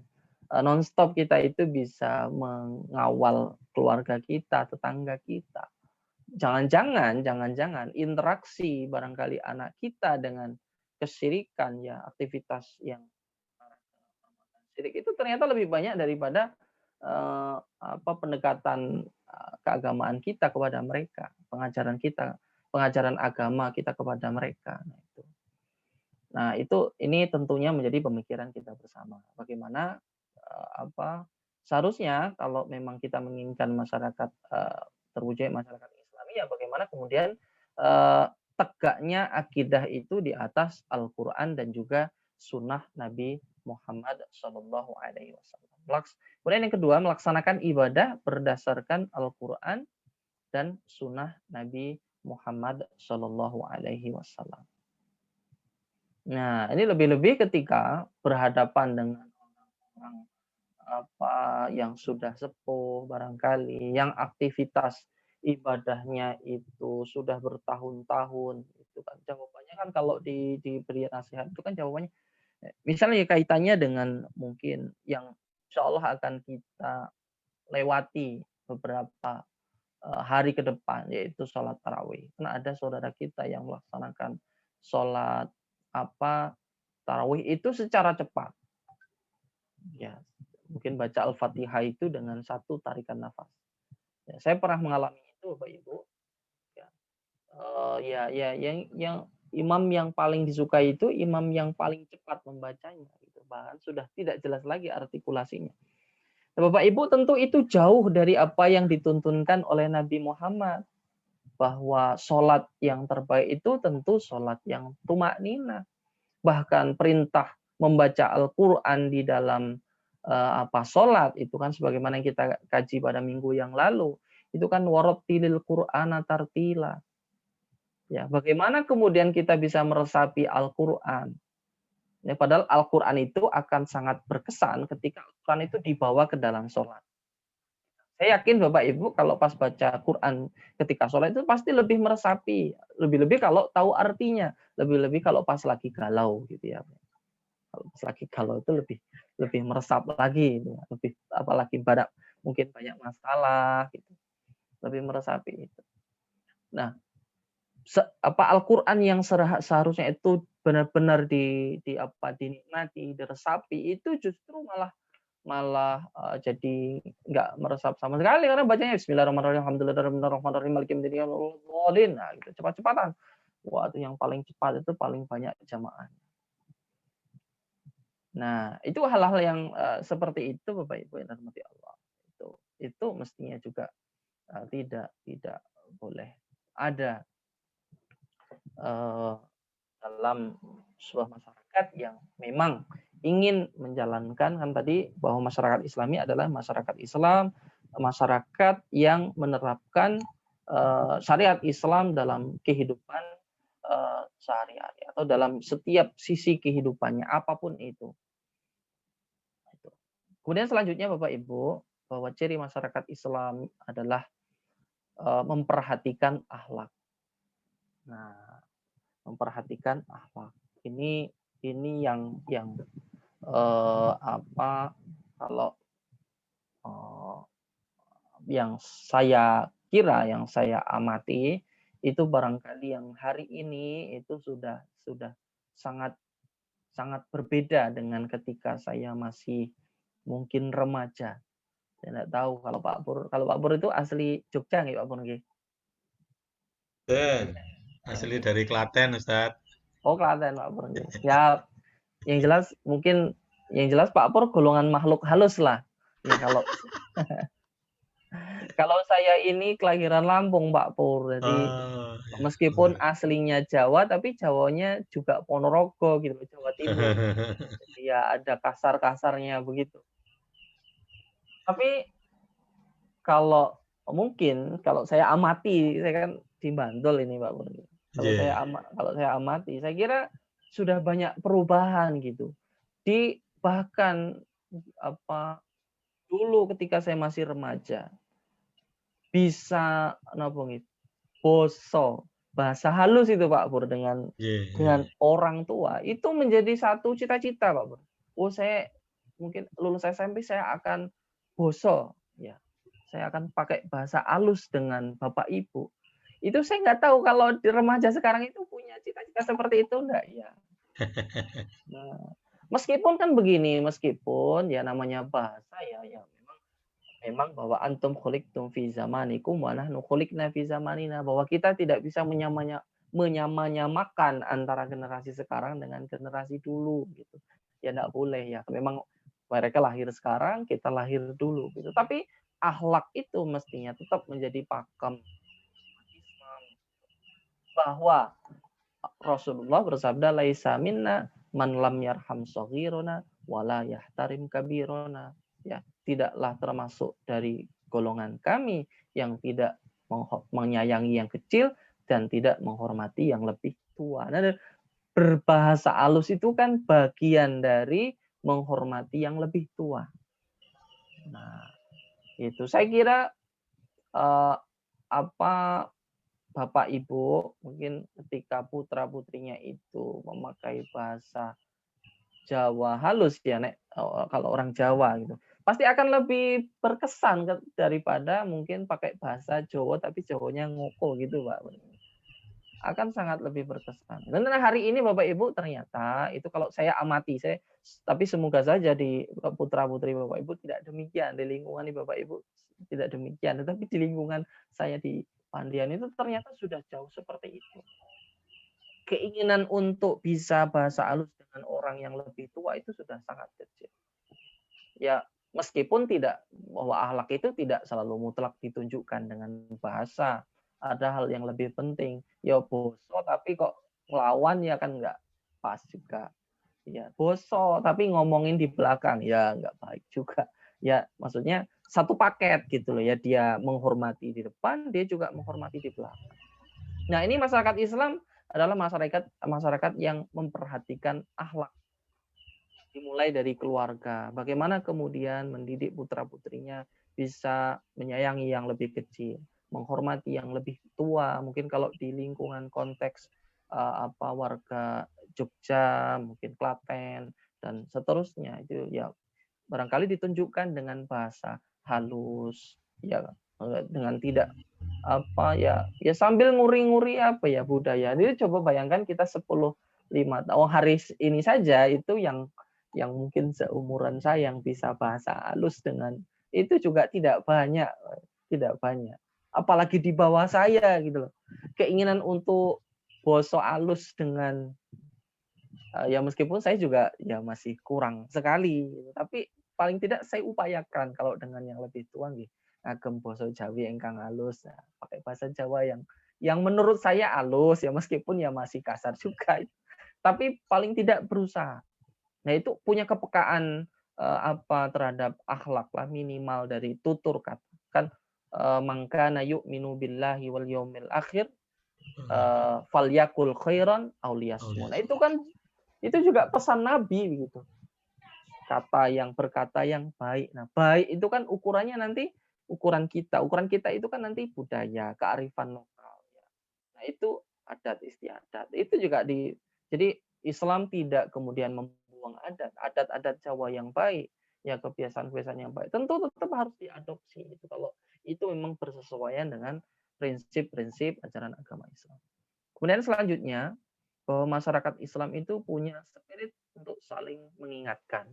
nonstop kita itu bisa mengawal keluarga kita, tetangga kita. Jangan-jangan interaksi barangkali anak kita dengan kesyirikan ya, aktivitas yang syirik itu ternyata lebih banyak daripada pendekatan keagamaan kita kepada mereka, pengajaran agama kita kepada mereka. Nah, ini tentunya menjadi pemikiran kita bersama. Bagaimana seharusnya kalau memang kita menginginkan masyarakat terwujud masyarakat Islami ya bagaimana kemudian tegaknya akidah itu di atas Al-Qur'an dan juga sunnah Nabi Muhammad Shallallahu Alaihi Wasallam. Kemudian yang kedua melaksanakan ibadah berdasarkan Al-Qur'an dan sunnah Nabi Muhammad Shallallahu Alaihi Wasallam. Nah, ini lebih-lebih ketika berhadapan dengan orang yang sudah sepuh barangkali, yang aktivitas ibadahnya itu sudah bertahun-tahun, itu kan jawabannya kan kalau diberi nasihat itu kan jawabannya misalnya kaitannya dengan mungkin yang insya Allah akan kita lewati beberapa hari ke depan yaitu sholat tarawih. Karena ada saudara kita yang melaksanakan sholat tarawih itu secara cepat. Ya, mungkin baca Al-Fatihah itu dengan satu tarikan nafas. Ya, saya pernah mengalami itu, Bapak Ibu. Yang imam yang paling disukai itu imam yang paling cepat membacanya. Gitu. Bahkan sudah tidak jelas lagi artikulasinya. Nah, Bapak Ibu tentu itu jauh dari apa yang dituntunkan oleh Nabi Muhammad. Bahwa sholat yang terbaik itu tentu sholat yang tumaknina. Bahkan perintah membaca Al-Quran di dalam sholat itu kan sebagaimana yang kita kaji pada minggu yang lalu itu kan warattilil Qur'ana tartila. Ya, bagaimana kemudian kita bisa meresapi Al-Quran? Ya, padahal Al-Quran itu akan sangat berkesan ketika Al-Quran itu dibawa ke dalam sholat. Saya yakin Bapak Ibu kalau pas baca Quran ketika sholat itu pasti lebih meresapi, lebih-lebih kalau tahu artinya, lebih-lebih kalau pas lagi galau gitu ya. Kalau pas lagi galau itu lebih meresap lagi, gitu. Lebih apalagi mungkin banyak masalah, gitu. Lebih meresapi itu. Nah, Al-Quran yang seharusnya itu benar-benar dinikmati, diresapi itu justru malah jadi nggak meresap sama sekali karena bacanya Bismillahirrahmanirrahim, Alhamdulillahirrahmanirrahim, Maliki yaumiddin, nah gitu cepat-cepatan. Wah, itu yang paling cepat itu paling banyak jamaah. Nah, itu hal-hal yang seperti itu Bapak Ibu yang dirahmati Allah. Itu mestinya juga tidak boleh ada dalam sebuah masyarakat yang memang ingin menjalankan kan tadi bahwa masyarakat Islami adalah masyarakat Islam, masyarakat yang menerapkan syariat Islam dalam kehidupan sehari-hari atau dalam setiap sisi kehidupannya apapun itu. Kemudian selanjutnya Bapak Ibu bahwa ciri masyarakat Islam adalah memperhatikan akhlak. Nah, memperhatikan akhlak. Ini yang kalau yang saya kira, yang saya amati itu barangkali yang hari ini itu sudah sangat berbeda dengan ketika saya masih mungkin remaja. Saya enggak tahu kalau Pak Pur itu asli Jogja nggih Pak Pur nggih? Dan asli dari Klaten, Ustaz. Oh, Klaten Pak Pur nggih. Ya, yang jelas Pak Pur golongan makhluk halus lah. Ya kalau saya ini kelahiran Lampung Pak Pur. Jadi Oh, meskipun aslinya Jawa tapi Jawanya juga Ponorogo gitu, Jawa Timur. Jadi ya ada kasar-kasarnya begitu. Tapi kalau kalau saya amati, saya kan di Bantul ini Pak Pur. Iya. Kalau saya amati, saya kira sudah banyak perubahan gitu. Bahkan dulu ketika saya masih remaja bisa boso, bahasa halus itu Pak Pur dengan Iya. orang tua itu menjadi satu cita-cita Pak Pur. Oh, saya mungkin lulus SMP saya akan boso ya. Saya akan pakai bahasa halus dengan Bapak Ibu. Itu saya nggak tahu kalau di remaja sekarang itu punya cita-cita seperti itu enggak ya. Nah, meskipun kan begini, meskipun ya namanya bahasa ya memang bahwa antum khuliqtum fi zamanikum wa nahnu khuliqna fi zamanina, bahwa kita tidak bisa menyamakan antara generasi sekarang dengan generasi dulu gitu. Ya enggak boleh ya. Memang mereka lahir sekarang, kita lahir dulu gitu. Tapi akhlak itu mestinya tetap menjadi pakem Islam, bahwa Rasulullah bersabda laisa minna man lam yarham shaghirana wala yahtarim kabirana. Ya, tidaklah termasuk dari golongan kami yang tidak menyayangi yang kecil dan tidak menghormati yang lebih tua. Nah, berbahasa halus itu kan bagian dari menghormati yang lebih tua. Nah, itu saya kira Bapak Ibu mungkin ketika putra-putrinya itu memakai bahasa Jawa halus ya Nek, kalau orang Jawa gitu. Pasti akan lebih berkesan daripada mungkin pakai bahasa Jawa tapi Jawanya ngoko gitu Pak. Akan sangat lebih berkesan. Dan hari ini Bapak Ibu ternyata itu kalau saya amati, tapi semoga saja di putra-putri Bapak Ibu tidak demikian, di lingkungan di Bapak Ibu tidak demikian, tetapi di lingkungan saya di Pandian itu ternyata sudah jauh seperti itu. Keinginan untuk bisa bahasa halus dengan orang yang lebih tua itu sudah sangat kecil. Ya, meskipun bahwa akhlak itu tidak selalu mutlak ditunjukkan dengan bahasa. Ada hal yang lebih penting. Ya boso tapi kok ngelawan ya kan nggak pas juga. Ya boso tapi ngomongin di belakang ya nggak baik juga. Ya maksudnya satu paket gitu loh ya, dia menghormati di depan, dia juga menghormati di belakang. Nah, ini masyarakat Islam adalah masyarakat yang memperhatikan akhlak. Dimulai dari keluarga. Bagaimana kemudian mendidik putra-putrinya bisa menyayangi yang lebih kecil, menghormati yang lebih tua. Mungkin kalau di lingkungan konteks warga Jogja, mungkin Klaten dan seterusnya itu ya barangkali ditunjukkan dengan bahasa halus ya, dengan tidak sambil nguri-nguri budaya. Jadi coba bayangkan kita 10-5 tahun hari ini saja itu yang mungkin seumuran saya yang bisa bahasa halus dengan itu juga tidak banyak. Apalagi di bawah saya gitu loh. Keinginan untuk boso halus dengan ya meskipun saya juga ya masih kurang sekali, tapi paling tidak saya upayakan kalau dengan yang lebih tua gitu. Ngagem basa Jawi ingkang halus, nah, pakai bahasa Jawa yang menurut saya halus ya meskipun ya masih kasar juga. Tapi paling tidak berusaha. Nah, itu punya kepekaan terhadap akhlak lah minimal dari tutur kata. Kan mangkana yu'minu billahi wal yaumil akhir falyakul khairan aw liyasmut. Nah, itu juga pesan Nabi gitu. Berkata yang baik. Nah, baik itu kan ukurannya nanti ukuran kita. Ukuran kita itu kan nanti budaya, kearifan lokal. Nah, itu adat istiadat. Itu juga jadi Islam tidak kemudian membuang adat Jawa yang baik, ya kebiasaan-kebiasaan yang baik. Tentu tetap harus diadopsi itu kalau itu memang bersesuaian dengan prinsip-prinsip ajaran agama Islam. Kemudian selanjutnya, bahwa masyarakat Islam itu punya spirit untuk saling mengingatkan.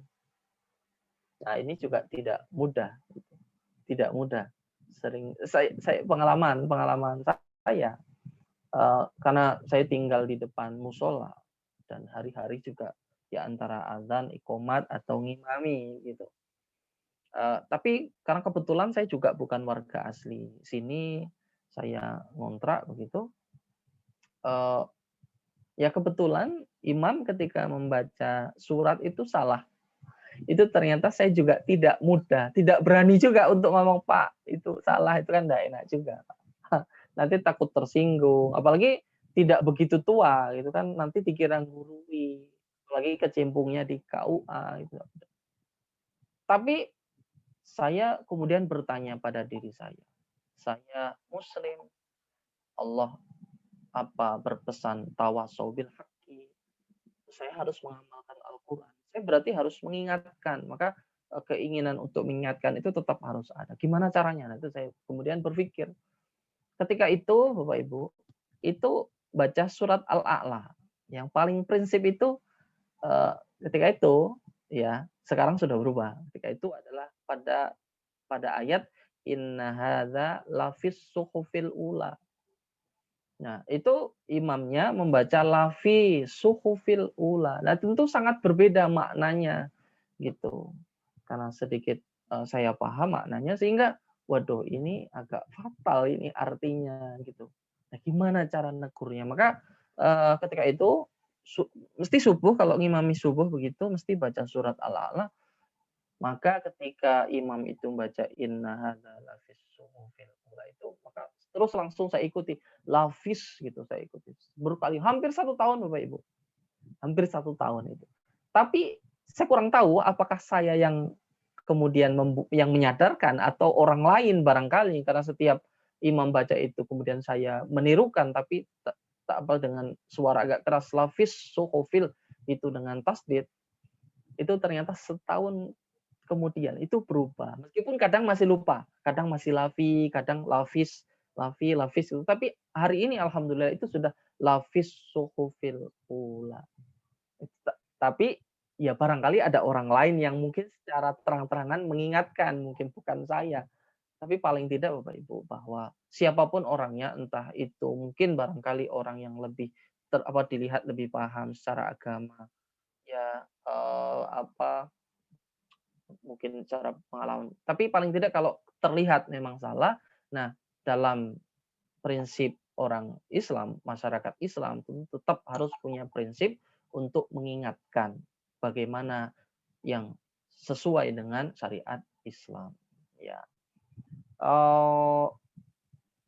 Nah, ini juga tidak mudah. tidak mudah. Sering saya pengalaman saya karena saya tinggal di depan musola dan hari-hari juga ya antara azan, iqomat atau ngimami gitu. Tapi karena kebetulan saya juga bukan warga asli sini, saya ngontrak begitu. Ya kebetulan imam ketika membaca surat itu salah. Itu ternyata saya juga tidak mudah, tidak berani juga untuk ngomong, Pak, itu salah, itu kan enggak enak juga. Nanti takut tersinggung, apalagi tidak begitu tua gitu kan, nanti dikira gurui, apalagi kecimpungnya di KUA gitu. Tapi saya kemudian bertanya pada diri saya muslim, Allah berpesan tawasau bil haqqi, saya harus mengamalkan Al-Quran. Saya berarti harus mengingatkan. Maka keinginan untuk mengingatkan itu tetap harus ada. Gimana caranya? Nah, itu saya kemudian berpikir. Ketika itu, Bapak Ibu, itu baca surat Al-A'la. Yang paling prinsip itu ketika itu, ya sekarang sudah berubah. Ketika itu adalah pada ayat inna hadza lafis suhufil ula. Nah, itu imamnya membaca lafi suhufil ula. Nah, tentu sangat berbeda maknanya gitu. Karena sedikit saya paham maknanya sehingga waduh ini agak fatal ini artinya gitu. Nah, gimana cara negurnya? Maka ketika itu mesti subuh kalau ngimami subuh begitu mesti baca surat Al-A'la. Maka ketika imam itu membaca inna hadza lafis suhufil ula itu maka terus langsung saya ikuti lafis gitu saya ikuti berkali hampir 1 tahun Bapak Ibu, hampir 1 tahun itu. Tapi saya kurang tahu apakah saya yang kemudian yang menyadarkan atau orang lain barangkali karena setiap imam baca itu kemudian saya menirukan tapi tak dengan suara agak keras lafis suhufil itu dengan tasdid itu ternyata setahun kemudian itu berubah. Meskipun kadang masih lupa, kadang masih lafi, kadang lafis itu. Tapi hari ini alhamdulillah itu sudah lafis suhufil ula. Tapi ya barangkali ada orang lain yang mungkin secara terang-terangan mengingatkan, mungkin bukan saya. Tapi paling tidak Bapak Ibu bahwa siapapun orangnya entah itu mungkin barangkali orang yang lebih dilihat lebih paham secara agama ya mungkin secara pengalaman. Tapi paling tidak kalau terlihat memang salah, nah dalam prinsip orang Islam, masyarakat Islam tetap harus punya prinsip untuk mengingatkan bagaimana yang sesuai dengan syariat Islam. Ya,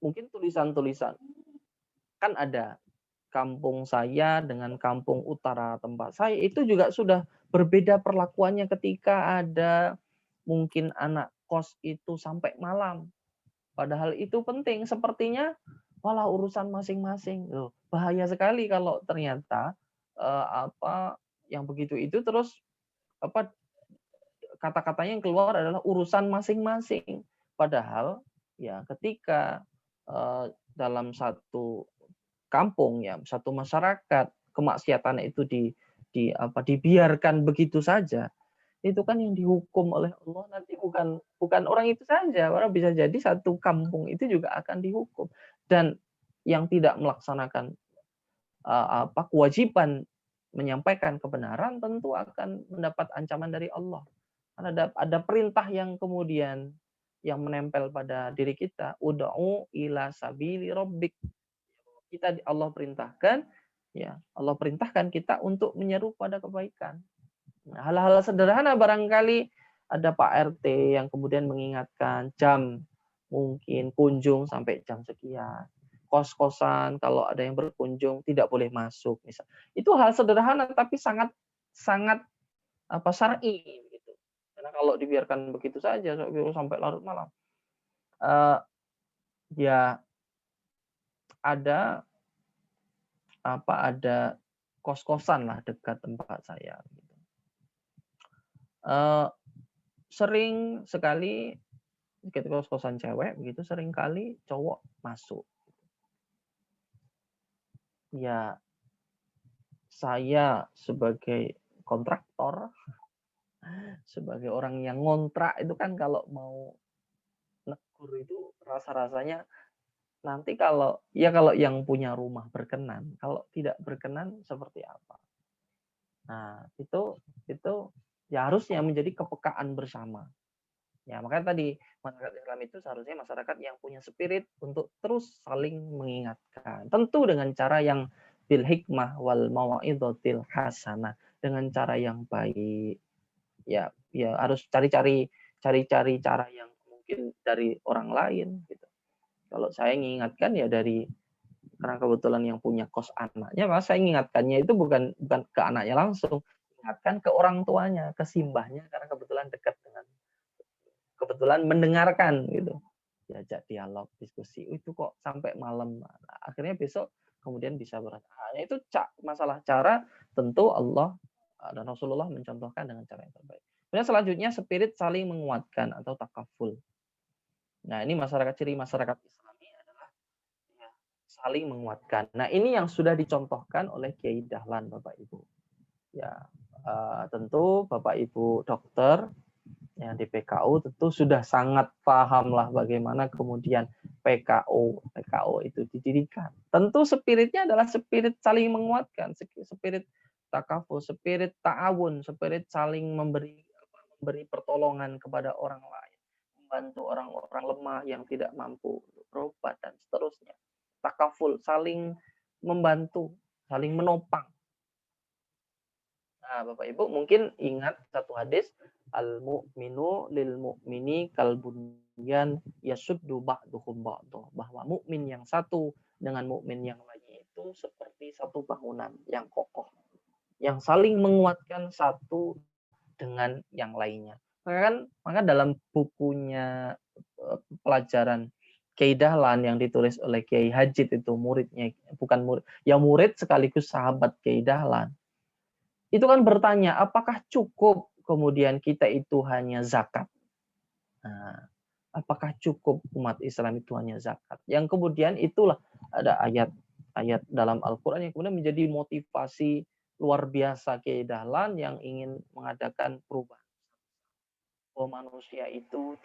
mungkin tulisan-tulisan kan ada kampung saya dengan kampung utara tempat saya itu juga sudah berbeda perlakuannya ketika ada mungkin anak kos itu sampai malam. Padahal itu penting. Sepertinya malah urusan masing-masing. Loh, bahaya sekali kalau ternyata yang begitu itu terus kata-katanya yang keluar adalah urusan masing-masing. Padahal ya ketika dalam satu kampung ya satu masyarakat kemaksiatan itu dibiarkan begitu saja itu kan yang dihukum oleh Allah nanti bukan orang itu saja orang bisa jadi satu kampung itu juga akan dihukum dan yang tidak melaksanakan kewajiban menyampaikan kebenaran tentu akan mendapat ancaman dari Allah. Ada perintah yang kemudian yang menempel pada diri kita ud'u ila sabili rabbik. Kita Allah perintahkan kita untuk menyeru pada kebaikan. Nah, hal-hal sederhana barangkali ada Pak RT yang kemudian mengingatkan jam mungkin kunjung sampai jam sekian. Kos-kosan kalau ada yang berkunjung tidak boleh masuk misal. Itu hal sederhana tapi sangat syar'i gitu. Karena kalau dibiarkan begitu saja sampai larut malam. Ya ada kos-kosan lah dekat tempat saya. Sering sekali ketika kos-kosan cewek begitu sering kali cowok masuk. Ya saya sebagai kontraktor, sebagai orang yang ngontrak itu kan kalau mau syukur itu rasa-rasanya nanti kalau yang punya rumah berkenan, kalau tidak berkenan seperti apa. Nah, itu ya harusnya menjadi kepekaan bersama. Ya, makanya tadi masyarakat Islam itu seharusnya masyarakat yang punya spirit untuk terus saling mengingatkan. Tentu dengan cara yang bil hikmah wal mau'izatil hasanah, dengan cara yang baik. Ya, harus cari-cari cara yang mungkin dari orang lain gitu. Kalau saya mengingatkan ya karena kebetulan yang punya kos anaknya, maka saya mengingatkannya itu bukan ke anaknya langsung, ingatkan ke orang tuanya, ke simbahnya karena kebetulan mendengarkan gitu, diajak dialog diskusi itu kok sampai malam. Nah, akhirnya besok kemudian bisa itu masalah cara, tentu Allah dan Rasulullah mencontohkan dengan cara yang terbaik. Kemudian selanjutnya spirit saling menguatkan atau takaful. Nah, ini ciri masyarakat Islami adalah ya, saling menguatkan. Nah, ini yang sudah dicontohkan oleh Kiai Dahlan, Bapak Ibu. Ya, tentu Bapak Ibu dokter yang di PKU tentu sudah sangat paham lah bagaimana kemudian PKU itu didirikan. Tentu spiritnya adalah spirit saling menguatkan, spirit takaful, spirit ta'awun, spirit saling memberi pertolongan kepada orang lain, membantu orang-orang lemah yang tidak mampu berobat dan seterusnya. Takaful, saling membantu, saling menopang. Nah, Bapak Ibu mungkin ingat satu hadis, al-mu'minu lil mu'mini kal bunyan yasuddu ba'duhum ba'dah, bahwa mukmin yang satu dengan mukmin yang lainnya itu seperti satu bangunan yang kokoh, yang saling menguatkan satu dengan yang lainnya. Maka dalam bukunya pelajaran Kiai Dahlan yang ditulis oleh Kiai Hajid itu muridnya, bukan murid, ya murid sekaligus sahabat Kiai Dahlan. Itu kan bertanya, apakah cukup kemudian kita itu hanya zakat? Nah, apakah cukup umat Islam itu hanya zakat? Yang kemudian itulah ada ayat dalam Al-Quran yang kemudian menjadi motivasi luar biasa Kiai Dahlan yang ingin mengadakan perubahan. Bahwa manusia itu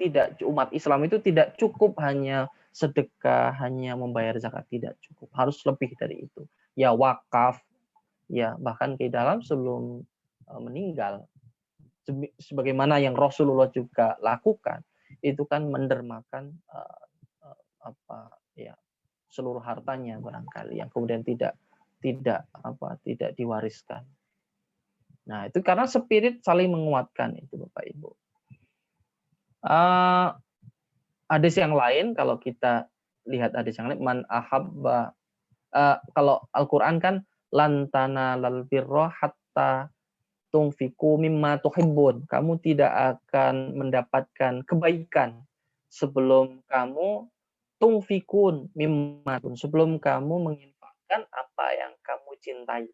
umat Islam itu tidak cukup hanya sedekah, hanya membayar zakat, tidak cukup. Harus lebih dari itu. Ya wakaf, ya bahkan Kiai Dahlan sebelum meninggal, sebagaimana yang Rasulullah juga lakukan, itu kan mendermakan seluruh hartanya barangkali yang kemudian tidak diwariskan. Nah, itu karena spirit saling menguatkan itu Bapak Ibu. Hadis yang lain, kalau kita lihat hadis yang lain, man ahabba, kalau Al-Quran kan lantana lal birra hatta tungfiku mimma tuhibbun. Kamu tidak akan mendapatkan kebaikan sebelum kamu tungfikun mimma, sebelum kamu menginfakkan apa yang kamu cintai.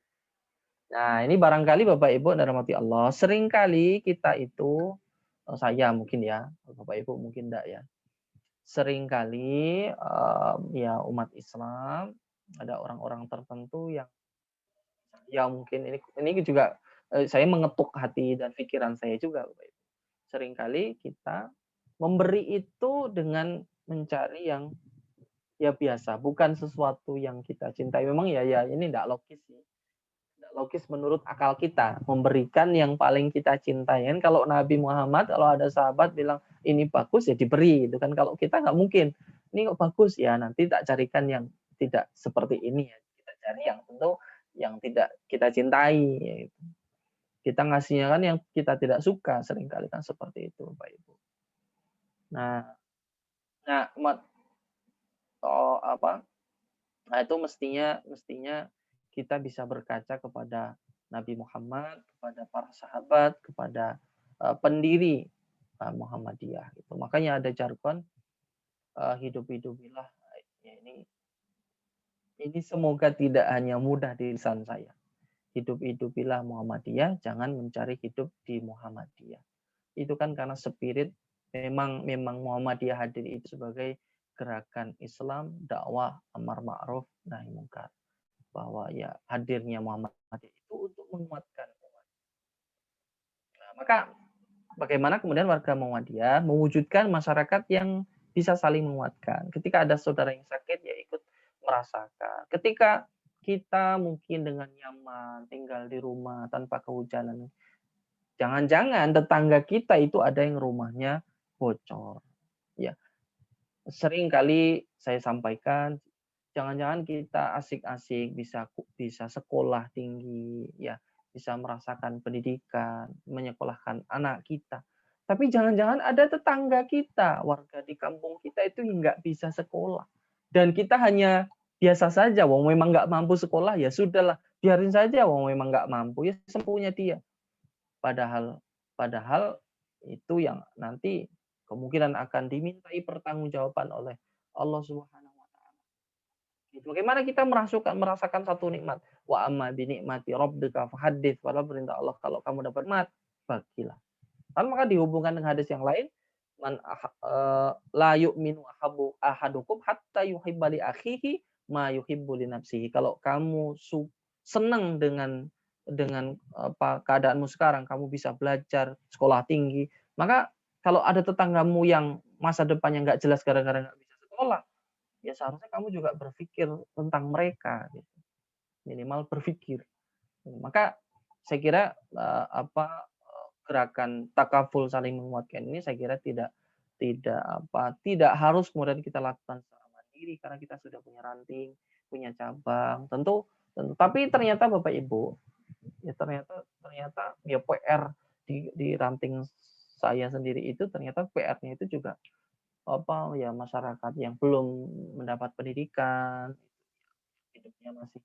Nah, ini barangkali Bapak Ibu dan rahmati Allah, seringkali kita itu, saya mungkin ya, Bapak Ibu mungkin enggak ya, seringkali ya umat Islam ada orang-orang tertentu yang ya mungkin ini juga saya mengetuk hati dan pikiran saya juga Bapak Ibu. Seringkali kita memberi itu dengan mencari yang ya biasa, bukan sesuatu yang kita cintai. Memang ya ini enggak logis sih. Enggak logis menurut akal kita memberikan yang paling kita cintai. Kan kalau Nabi Muhammad, kalau ada sahabat bilang ini bagus ya diberi, itu kan. Kalau kita nggak mungkin, ini kok bagus ya, nanti tak carikan yang tidak seperti ini ya. Kita cari yang tentu yang tidak kita cintai ya. Kita ngasihnya kan yang kita tidak suka, seringkali kan seperti itu Bapak Ibu. Nah itu mestinya kita bisa berkaca kepada Nabi Muhammad, kepada para sahabat, kepada pendiri Muhammadiyah. Gitu. Makanya ada jargon hidup-hidupilah. Ya, ini semoga tidak hanya mudah di lisan saya. Hidup-hidupilah Muhammadiyah, jangan mencari hidup di Muhammadiyah. Itu kan karena spirit memang Muhammadiyah hadir itu sebagai gerakan Islam, dakwah, amar ma'ruf, nahi munkar. Bahwa ya hadirnya Muhammadiyah itu untuk menguatkan umat. Nah, maka bagaimana kemudian warga Muhammadiyah mewujudkan masyarakat yang bisa saling menguatkan. Ketika ada saudara yang sakit, ya ikut merasakan. Ketika kita mungkin dengan nyaman tinggal di rumah tanpa kehujanan, jangan-jangan tetangga kita itu ada yang rumahnya bocor. Ya, sering kali saya sampaikan, jangan-jangan kita asik-asik bisa sekolah tinggi, ya, bisa merasakan pendidikan, menyekolahkan anak kita. Tapi jangan-jangan ada tetangga kita, warga di kampung kita itu yang nggak bisa sekolah. Dan kita hanya biasa saja, wong memang nggak mampu sekolah, ya sudahlah, biarin saja, wong memang nggak mampu, ya sempunya dia. Padahal itu yang nanti kemungkinan akan dimintai pertanggungjawaban oleh Allah Subhanahu wa taala. Bagaimana kita merasakan satu nikmat? Wa amma bi nikmati rabbika fahaddits. Pada perintah Allah, kalau kamu dapat nikmat, bagilah. Kan maka dihubungkan dengan hadis yang lain, la yu'minu ahadukum hatta yuhibba li akhihi ma yuhibbu li nafsihi. Kalau kamu senang dengan keadaanmu sekarang, kamu bisa belajar sekolah tinggi, maka kalau ada tetanggamu yang masa depannya nggak jelas gara-gara nggak bisa sekolah, ya seharusnya kamu juga berpikir tentang mereka, gitu. Minimal berpikir. Maka saya kira gerakan takaful saling menguatkan ini, saya kira tidak harus kemudian kita lakukan secara mandiri karena kita sudah punya ranting, punya cabang, tentu. Tapi ternyata Bapak Ibu, ya ternyata ya PR di ranting saya sendiri itu, ternyata PR-nya itu juga ya masyarakat yang belum mendapat pendidikan, hidupnya masih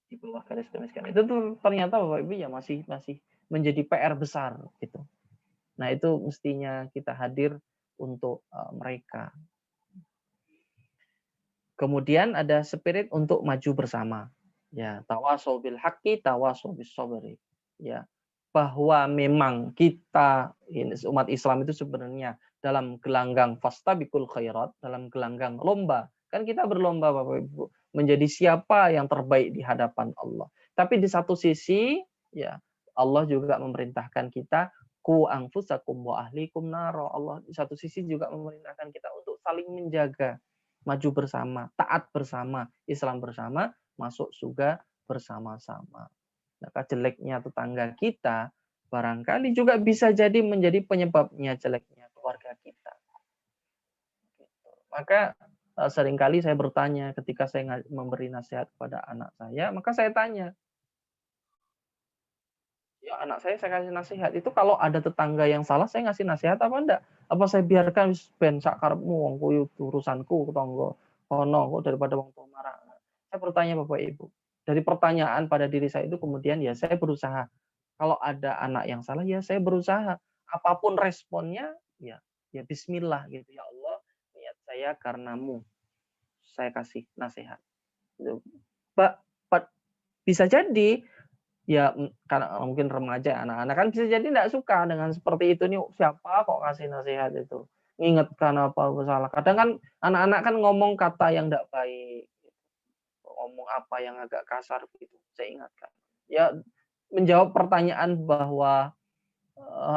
di bawah garis kemiskinan, itu tuh ternyata Bapak Ibu ya masih menjadi PR besar gitu. Nah, itu mestinya kita hadir untuk mereka. Kemudian ada spirit untuk maju bersama. Ya, tawasau bil haqqi, tawasau bis sabri. Ya, bahwa memang kita umat Islam itu sebenarnya dalam gelanggang fastabiqul khairat, dalam gelanggang lomba. Kan kita berlomba Bapak Ibu menjadi siapa yang terbaik di hadapan Allah. Tapi di satu sisi, ya, Allah juga memerintahkan kita ku anfusakum wa ahlikum naro. Allah di satu sisi juga memerintahkan kita untuk saling menjaga, maju bersama, taat bersama, Islam bersama, masuk surga bersama-sama. Maka jeleknya tetangga kita barangkali juga bisa jadi menjadi penyebabnya jeleknya keluarga kita. Maka seringkali saya bertanya ketika saya memberi nasihat kepada anak saya, maka saya tanya, ya anak saya kasih nasihat, itu kalau ada tetangga yang salah, saya ngasih nasihat apa enggak? Apa saya biarkan ben sak karepmu, wong kuwi urusanku tangga ono kok daripada wong tua marah. Saya bertanya Bapak Ibu, dari pertanyaan pada diri saya itu kemudian ya saya berusaha. Kalau ada anak yang salah, ya saya berusaha. Apapun responnya, ya bismillah gitu. Ya Allah, niat saya karenamu. Saya kasih nasihat. Bisa jadi, ya karena mungkin remaja, anak-anak kan bisa jadi tidak suka dengan seperti itu. Nih siapa kok kasih nasihat itu? Ingatkan apa salah. Kadang kan anak-anak kan ngomong kata yang tidak baik. Ngomong apa yang agak kasar gitu. Saya ingatkan. Ya menjawab pertanyaan bahwa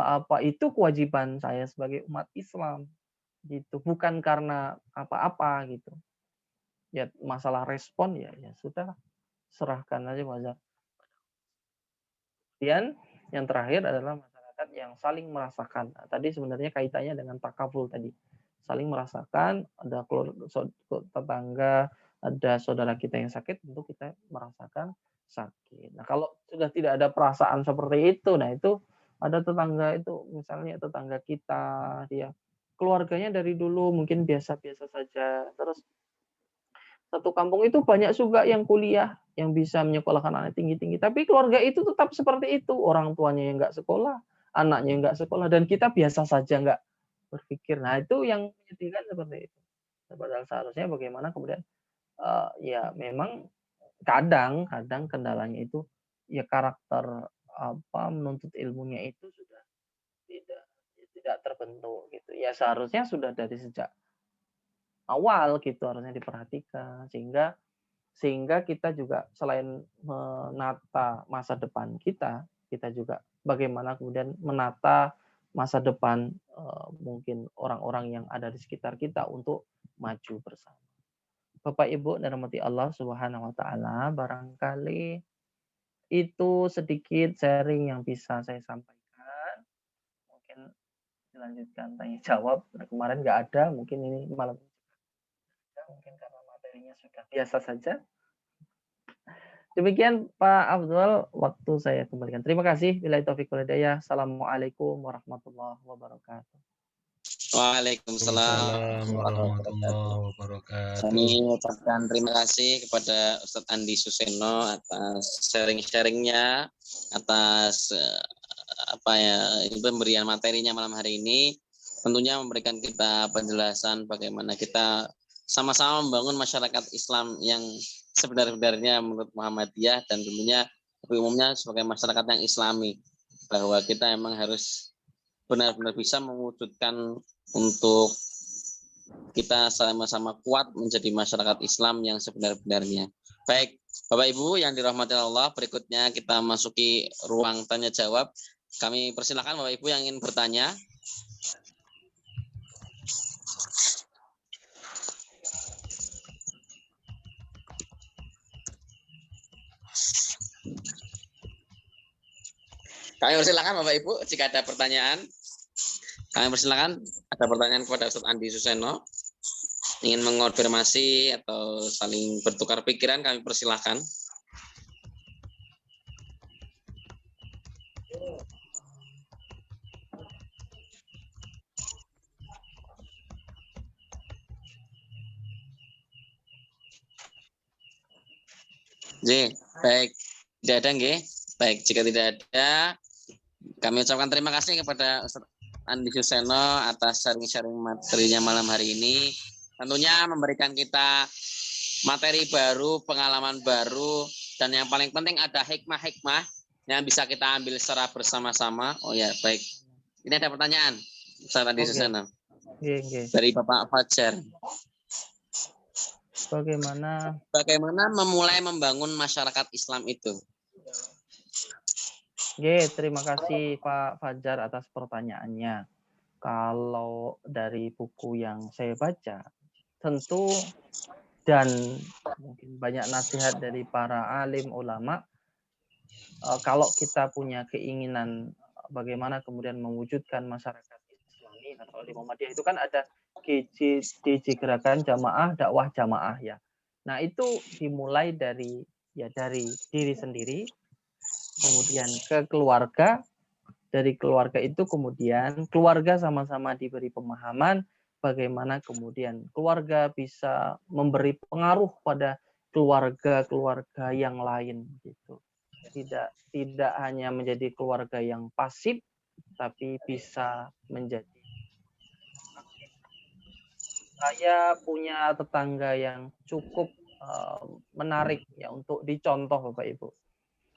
apa itu kewajiban saya sebagai umat Islam gitu, bukan karena apa-apa gitu. Ya masalah respon ya sudah, serahkan aja wajar. Kemudian yang terakhir adalah masyarakat yang saling merasakan. Nah, tadi sebenarnya kaitannya dengan takaful tadi. Saling merasakan, ada tetangga, ada saudara kita yang sakit, tentu kita merasakan sakit. Nah, kalau sudah tidak ada perasaan seperti itu, nah itu ada tetangga itu, misalnya tetangga kita, dia keluarganya dari dulu mungkin biasa-biasa saja, terus satu kampung itu banyak juga yang kuliah, yang bisa menyekolahkan anak tinggi-tinggi. Tapi keluarga itu tetap seperti itu. Orang tuanya yang nggak sekolah, anaknya yang nggak sekolah, dan kita biasa saja nggak berpikir. Nah, itu yang menyedihkan seperti itu. Padahal seharusnya bagaimana kemudian, ya memang kadang kendalanya itu, ya karakter menuntut ilmunya itu sudah tidak terbentuk gitu. Ya seharusnya sudah dari sejak awal gitu harusnya diperhatikan, sehingga kita juga selain menata masa depan kita juga bagaimana kemudian menata masa depan mungkin orang-orang yang ada di sekitar kita untuk maju bersama. Bapak Ibu dirahmati Allah Subhanahu wa taala, barangkali itu sedikit sharing yang bisa saya sampaikan. Mungkin dilanjutkan tanya jawab. Kemarin nggak ada, mungkin ini malam mungkin karena materinya sudah biasa saja. Demikian Pak Abdul, waktu saya kembalikan. Terima kasih. Billahi taufiq wal hidayah. Assalamualaikum warahmatullahi wabarakatuh. Waalaikumsalam Waalaikumsalam warahmatullahi wabarakatuh. Kami ucapkan terima kasih kepada Ustadz Andi Suseno atas sharing-sharingnya, atas pemberian materinya malam hari ini. Tentunya memberikan kita penjelasan bagaimana kita sama-sama membangun masyarakat Islam yang sebenar-benarnya menurut Muhammadiyah, dan tentunya umumnya sebagai masyarakat yang Islami, bahwa kita memang harus benar-benar bisa mewujudkan untuk kita sama-sama kuat menjadi masyarakat Islam yang sebenar-benarnya. Baik, Bapak Ibu yang dirahmati Allah, berikutnya kita masuki ruang tanya jawab. Kami persilakan Bapak Ibu yang ingin bertanya. Kami persilakan Bapak Ibu jika ada pertanyaan. Kami persilakan, ada pertanyaan kepada Ustadz Andi Suseno, ingin mengonfirmasi atau saling bertukar pikiran, kami persilakan. J, baik, tidak ada nggih? Baik, jika tidak ada, kami ucapkan terima kasih kepada Ustadz Andi Suseno atas sharing-sharing materinya malam hari ini. Tentunya memberikan kita materi baru, pengalaman baru, dan yang paling penting ada hikmah-hikmah yang bisa kita ambil secara bersama-sama. Oh ya, baik. Ini ada pertanyaan, Ustadz Andi Suseno. Dari Bapak Fajar. Bagaimana memulai membangun masyarakat Islam itu? Terima kasih Pak Fajar atas pertanyaannya. Kalau dari buku yang saya baca, tentu dan mungkin banyak nasihat dari para alim ulama, kalau kita punya keinginan bagaimana kemudian mewujudkan masyarakat Islami atau di Muhammadiyah itu kan ada GJ Gerakan Jamaah Dakwah Jamaah ya. Nah, itu dimulai dari diri sendiri, kemudian ke keluarga, dari keluarga itu kemudian keluarga sama-sama diberi pemahaman bagaimana kemudian keluarga bisa memberi pengaruh pada keluarga-keluarga yang lain gitu. Tidak hanya menjadi keluarga yang pasif, tapi bisa menjadi aktif. Saya punya tetangga yang cukup menarik ya untuk dicontoh Bapak Ibu.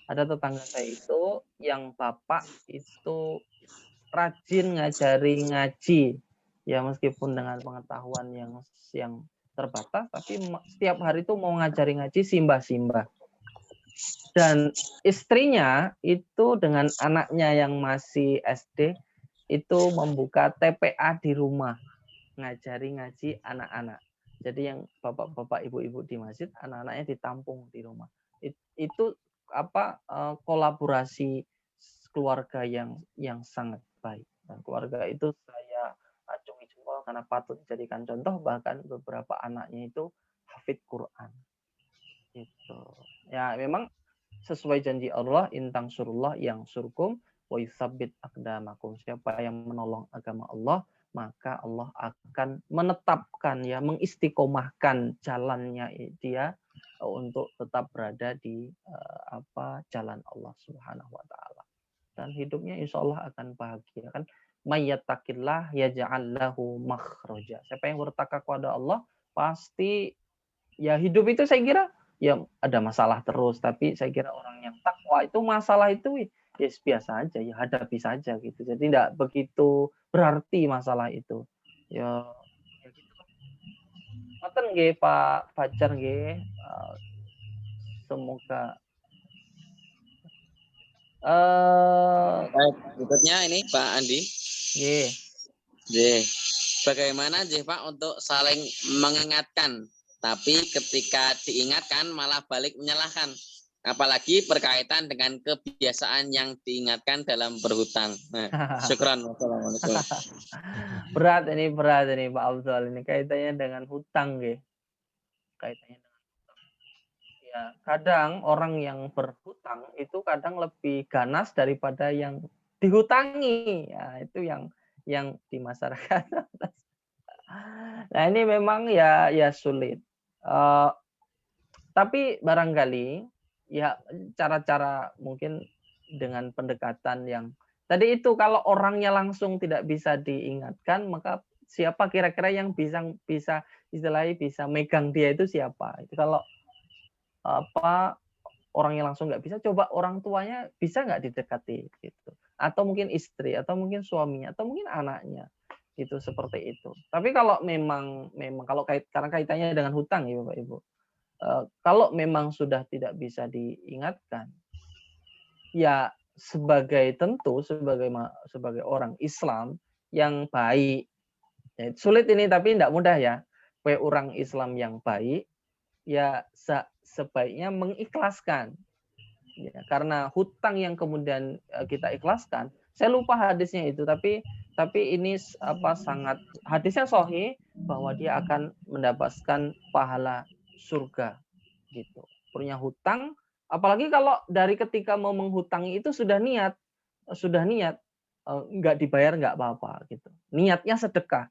Ada tetangga saya itu yang bapak itu rajin ngajari ngaji ya, meskipun dengan pengetahuan yang terbatas, tapi setiap hari itu mau ngajari ngaji simbah-simbah. Dan istrinya itu dengan anaknya yang masih SD itu membuka TPA di rumah, ngajari ngaji anak-anak. Jadi yang bapak-bapak, ibu-ibu di masjid, anak-anaknya ditampung di rumah. Itu kolaborasi keluarga yang sangat baik, dan keluarga itu saya acungi jempol karena patut dijadikan contoh, bahkan beberapa anaknya itu hafid Quran itu ya. Memang sesuai janji Allah, intang surullah yang surkum wa yusabbit aqdamakum, siapa yang menolong agama Allah maka Allah akan menetapkan ya, mengistiqomahkan jalannya dia untuk tetap berada di jalan Allah Subhanahu wa taala, dan hidupnya insya Allah akan bahagia kan. Mayyattaqillah yaj'al lahu makhraja, siapa yang bertakwa kepada Allah pasti ya hidup itu saya kira ya ada masalah terus, tapi saya kira orang yang takwa itu masalah itu ya biasa aja ya, hadapi saja gitu. Jadi tidak begitu berarti masalah itu. Ya gitu. Ngoten nggih Pak Fajar nggih. Semoga Baik, berikutnya ini Pak Andi. Nggih. Nggih. Bagaimana nggih Pak untuk saling mengingatkan, tapi ketika diingatkan malah balik menyalahkan. Apalagi berkaitan dengan kebiasaan yang diingatkan dalam berhutang. Nah, syukran. Wassalamualaikum. Berat ini Pak Abdul, ini kaitannya dengan hutang nggih. Kaitannya dengan hutang. Ya, kadang orang yang berhutang itu kadang lebih ganas daripada yang dihutangi. Ya, itu yang di masyarakat. Nah, ini memang ya sulit. Tapi barangkali ya cara-cara mungkin dengan pendekatan yang tadi itu, kalau orangnya langsung tidak bisa diingatkan, maka siapa kira-kira yang bisa istilahnya bisa megang dia itu siapa? Itu kalau orangnya langsung nggak bisa, coba orang tuanya bisa nggak didekati gitu. Atau mungkin istri, atau mungkin suaminya, atau mungkin anaknya. Itu seperti itu. Tapi kalau memang kalau karena kaitannya dengan hutang ya Bapak Ibu. Kalau memang sudah tidak bisa diingatkan, ya sebagai orang Islam yang baik, ya, sulit ini tapi tidak mudah ya. Sebagai orang Islam yang baik, ya sebaiknya mengikhlaskan. Ya, karena hutang yang kemudian kita ikhlaskan, saya lupa hadisnya itu, tapi ini sangat hadisnya sahih bahwa dia akan mendapatkan pahala surga gitu. Punya hutang, apalagi kalau dari ketika mau menghutangi itu sudah niat nggak dibayar nggak apa-apa gitu. Niatnya sedekah.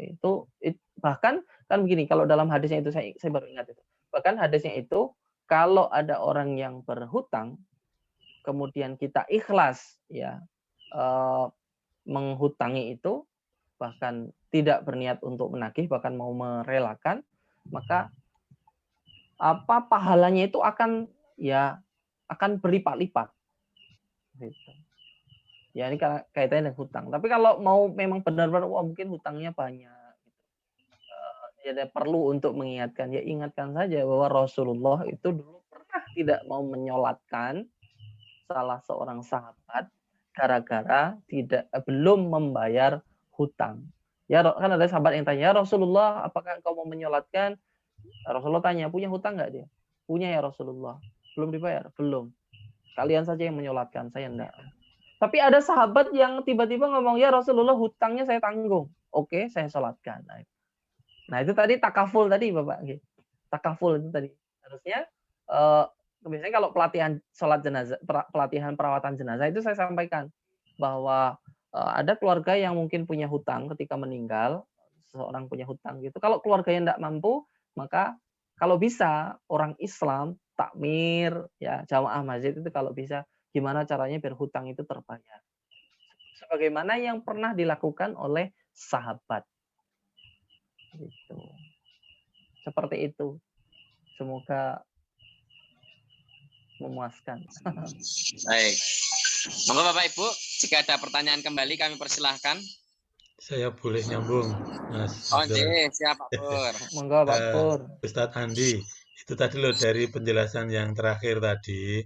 Itu bahkan kan begini, kalau dalam hadisnya itu saya baru ingat itu. Bahkan hadisnya itu kalau ada orang yang berhutang kemudian kita ikhlas ya menghutangi itu, bahkan tidak berniat untuk menagih, bahkan mau merelakan, maka pahalanya itu akan berlipat-lipat gitu. Ya ini karena kaitannya dengan hutang. Tapi kalau mau memang benar-benar mungkin hutangnya banyak gitu. Ya perlu untuk mengingatkan, ya ingatkan saja bahwa Rasulullah itu dulu pernah tidak mau menyolatkan salah seorang sahabat gara-gara belum membayar hutang. Ya kan ada sahabat yang tanya, "Ya Rasulullah, apakah engkau mau menyolatkan?" Rasulullah tanya, "Punya hutang enggak dia?" "Punya ya Rasulullah." "Belum dibayar?" "Belum." "Kalian saja yang menyolatkan, saya enggak." Tapi ada sahabat yang tiba-tiba ngomong, "Ya Rasulullah, hutangnya saya tanggung." "Oke, saya sholatkan." Nah, itu tadi takaful tadi Bapak. Takaful itu tadi. Harusnya biasanya kalau pelatihan sholat jenazah, pelatihan perawatan jenazah itu saya sampaikan bahwa ada keluarga yang mungkin punya hutang ketika meninggal, seseorang punya hutang gitu. Kalau keluarganya tidak mampu, maka kalau bisa orang Islam takmir ya jamaah masjid itu kalau bisa gimana caranya biar hutang itu terbayar. Sebagaimana yang pernah dilakukan oleh sahabat. Gitu. Seperti itu. Semoga memuaskan. Baik. Monggo Bapak Ibu, jika ada pertanyaan kembali kami persilahkan. Saya boleh nyambung, Mas. Oh, siap Pak Pur. Monggo Pak Pur. Ustadz Andi, itu tadi loh dari penjelasan yang terakhir tadi,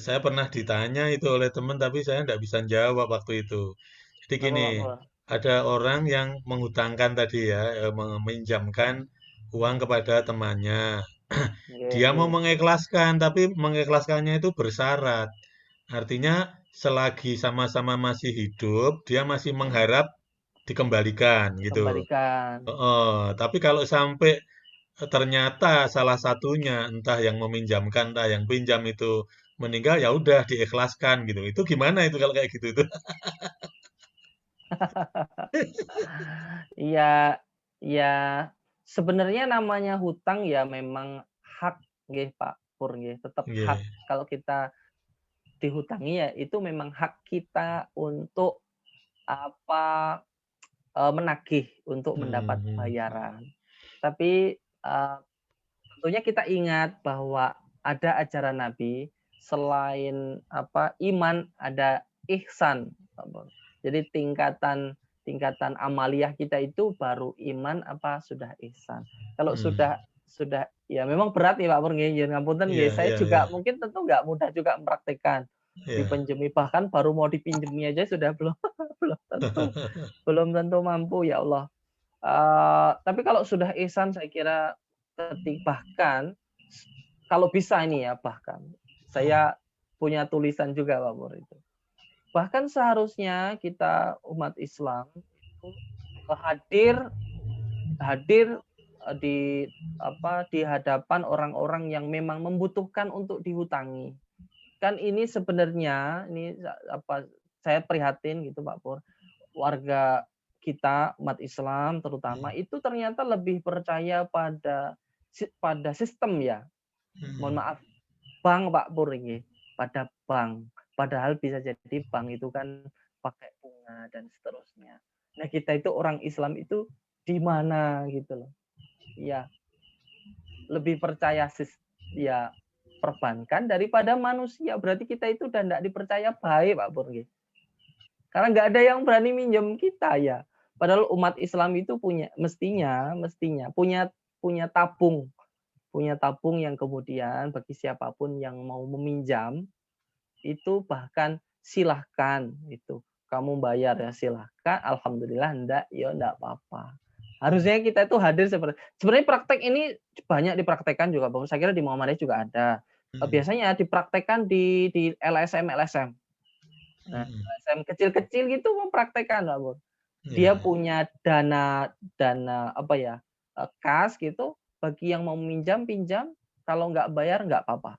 saya pernah ditanya itu oleh teman, tapi saya tidak bisa jawab waktu itu. Jadi gini, ada orang yang menghutangkan tadi ya, meminjamkan uang kepada temannya. Dia mau mengikhlaskan, tapi mengikhlaskannya itu bersyarat. Artinya selagi sama-sama masih hidup, dia masih mengharap dikembalikan gitu. Tapi kalau sampai ternyata salah satunya entah yang meminjamkan, entah yang pinjam itu meninggal, ya udah diikhlaskan gitu. Itu gimana itu kalau kayak gitu itu? Iya, ya sebenarnya namanya hutang ya memang hak nggih Pak Pur nggih, tetap hak. Kalau kita dihutangi ya itu memang hak kita untuk menagih, untuk mendapat bayaran. Tapi tentunya kita ingat bahwa ada ajaran Nabi selain iman ada ihsan. Jadi tingkatan amaliyah kita itu baru iman sudah ihsan. Kalau sudah ya memang berat nih Pak Pur nggih, ngapunten nggih. Saya juga mungkin tentu nggak mudah juga mempraktikkan. Iya. Dipinjemi, bahkan baru mau dipinjemi aja sudah belum tentu mampu, ya Allah. Tapi kalau sudah ihsan saya kira bahkan kalau bisa ini ya, bahkan saya punya tulisan juga Pak Pur itu. Bahkan seharusnya kita umat Islam itu hadir di di hadapan orang-orang yang memang membutuhkan untuk dihutangi. Kan ini sebenarnya saya prihatin gitu Pak Pur. Warga kita umat Islam terutama itu ternyata lebih percaya pada sistem ya. Mohon maaf, bank Pak Pur ini, pada bank. Padahal bisa jadi bank itu kan pakai bunga dan seterusnya. Nah, kita itu orang Islam itu di mana gitu loh. Ya, lebih percaya ya perbankan daripada manusia. Berarti kita itu udah tidak dipercaya baik Pak Pur. Karena nggak ada yang berani minjem kita ya. Padahal umat Islam itu mestinya punya tabung yang kemudian bagi siapapun yang mau meminjam itu bahkan silahkan itu kamu bayar ya silahkan, alhamdulillah, enggak ya enggak apa-apa. Harusnya kita itu hadir sebenarnya praktek ini banyak dipraktekkan juga Bang. Saya kira di Muhammadiyah juga ada. Biasanya dipraktekkan di LSM. Nah, LSM kecil-kecil gitu mempraktekkan Bang. Dia punya dana kas gitu, bagi yang mau pinjam, kalau nggak bayar nggak apa-apa.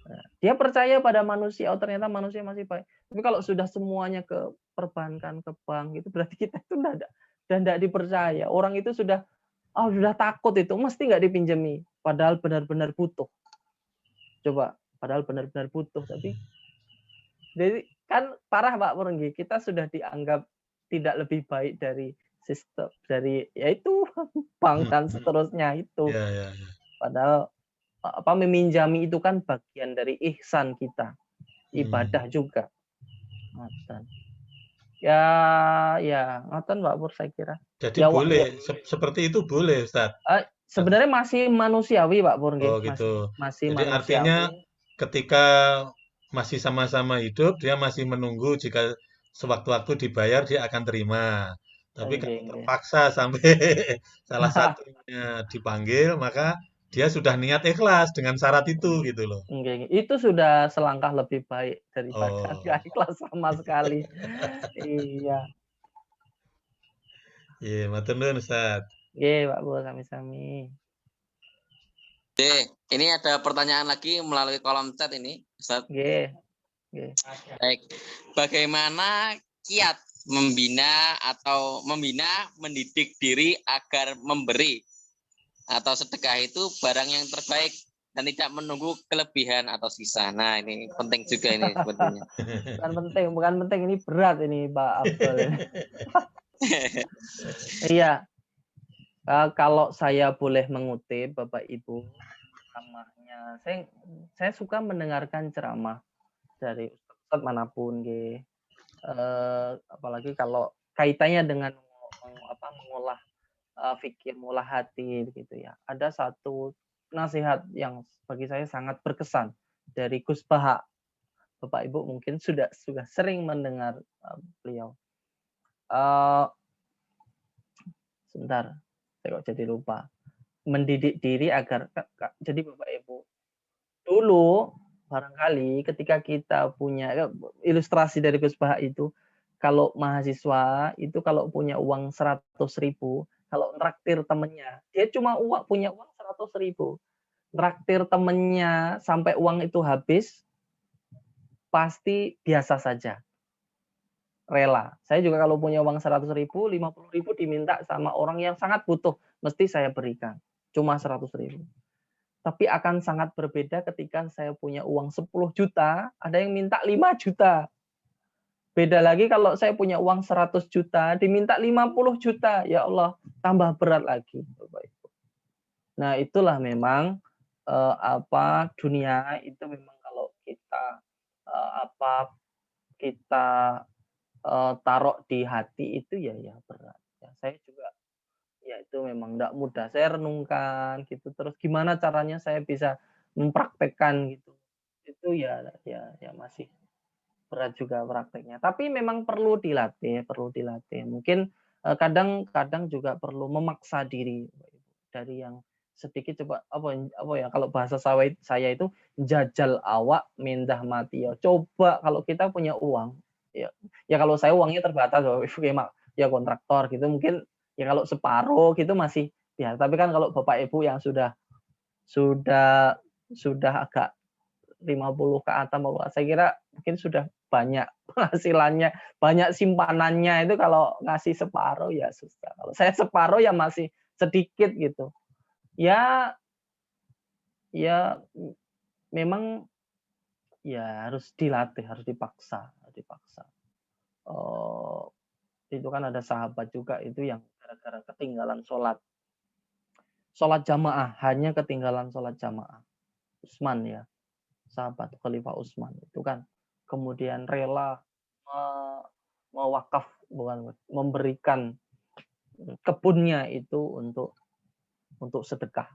Nah, dia percaya pada manusia, ternyata manusia masih baik. Tapi kalau sudah semuanya ke perbankan, ke bank, itu berarti kita itu tidak dipercaya. Orang itu sudah takut itu, mesti nggak dipinjemi. Padahal benar-benar butuh. Padahal benar-benar butuh. Tapi jadi kan parah Pak Purenggi, kita sudah dianggap tidak lebih baik dari sistem, dari yaitu bank dan seterusnya itu. Padahal meminjami itu kan bagian dari ihsan kita, ibadah juga. Ya, ngoten Pak Pur saya kira. Jadi Ya, boleh, seperti itu boleh Ustaz. Sebenarnya masih manusiawi Pak Pur. Oh gitu. Masih Jadi manusiawi. artinya ketika masih sama-sama hidup, dia masih menunggu jika sewaktu-waktu dibayar dia akan terima. Tapi kalau terpaksa sampai salah satunya dipanggil, maka dia sudah niat ikhlas dengan syarat itu gitu loh. Itu sudah selangkah lebih baik daripada nggak ikhlas sama sekali. Iya. Iya, matur nuwun Ustaz. Iya, Pak Pur, sami-sami. Ini ada pertanyaan lagi melalui kolom chat ini, Ustaz. Baik. Bagaimana kiat membina, mendidik diri agar memberi atau sedekah itu barang yang terbaik dan tidak menunggu kelebihan atau sisa. Nah, ini penting juga ini sebetulnya. Bukan penting, ini berat ini Pak Abdul. Iya. Kalau saya boleh mengutip Bapak Ibu, ceramahnya, saya suka mendengarkan ceramah dari ustaz manapun, apalagi kalau kaitannya dengan mengolah fikir, mengolah hati, gitu ya. Ada satu nasihat yang bagi saya sangat berkesan dari Gus Baha. Bapak Ibu mungkin sudah sering mendengar beliau. Sebentar, saya kok jadi lupa. Mendidik diri agar, jadi Bapak Ibu, dulu barangkali ketika kita punya ilustrasi dari Gus Baha itu, kalau mahasiswa itu kalau punya uang 100.000, kalau traktir temennya, dia cuma punya uang 100.000. Traktir temennya sampai uang itu habis, pasti biasa saja. Rela. Saya juga kalau punya uang 100.000, 50.000 diminta sama orang yang sangat butuh, mesti saya berikan. Cuma 100.000. Tapi akan sangat berbeda ketika saya punya uang 10 juta, ada yang minta 5 juta. Beda lagi kalau saya punya uang 100 juta, diminta 50 juta. Ya Allah, tambah berat lagi. Nah, itulah memang dunia itu memang kalau kita taruh di hati itu ya berat. Ya, saya juga ya itu memang tidak mudah. Saya renungkan gitu. Terus gimana caranya saya bisa mempraktekkan gitu. itu ya masih berat juga prakteknya. Tapi memang perlu dilatih, perlu dilatih. Mungkin kadang-kadang juga perlu memaksa diri Bapak Ibu, dari yang sedikit coba apa ya kalau bahasa saya itu jajal awak mindah mati ya. Coba kalau kita punya uang ya kalau saya uangnya terbatas Bapak Ibu, kayak ya kontraktor gitu mungkin ya kalau separuh gitu masih ya. Tapi kan kalau Bapak Ibu yang sudah agak 50 ke atas saya kira mungkin sudah banyak penghasilannya, banyak simpanannya itu kalau ngasih separuh ya susah. Kalau saya separuh ya masih sedikit gitu. Ya memang ya harus dilatih, harus dipaksa, dipaksa. Itu kan ada sahabat juga itu yang gara-gara ketinggalan sholat jamaah, hanya ketinggalan sholat jamaah. Utsman ya, sahabat Khalifah Utsman itu kan kemudian rela mewakaf bukan memberikan kebunnya itu untuk sedekah.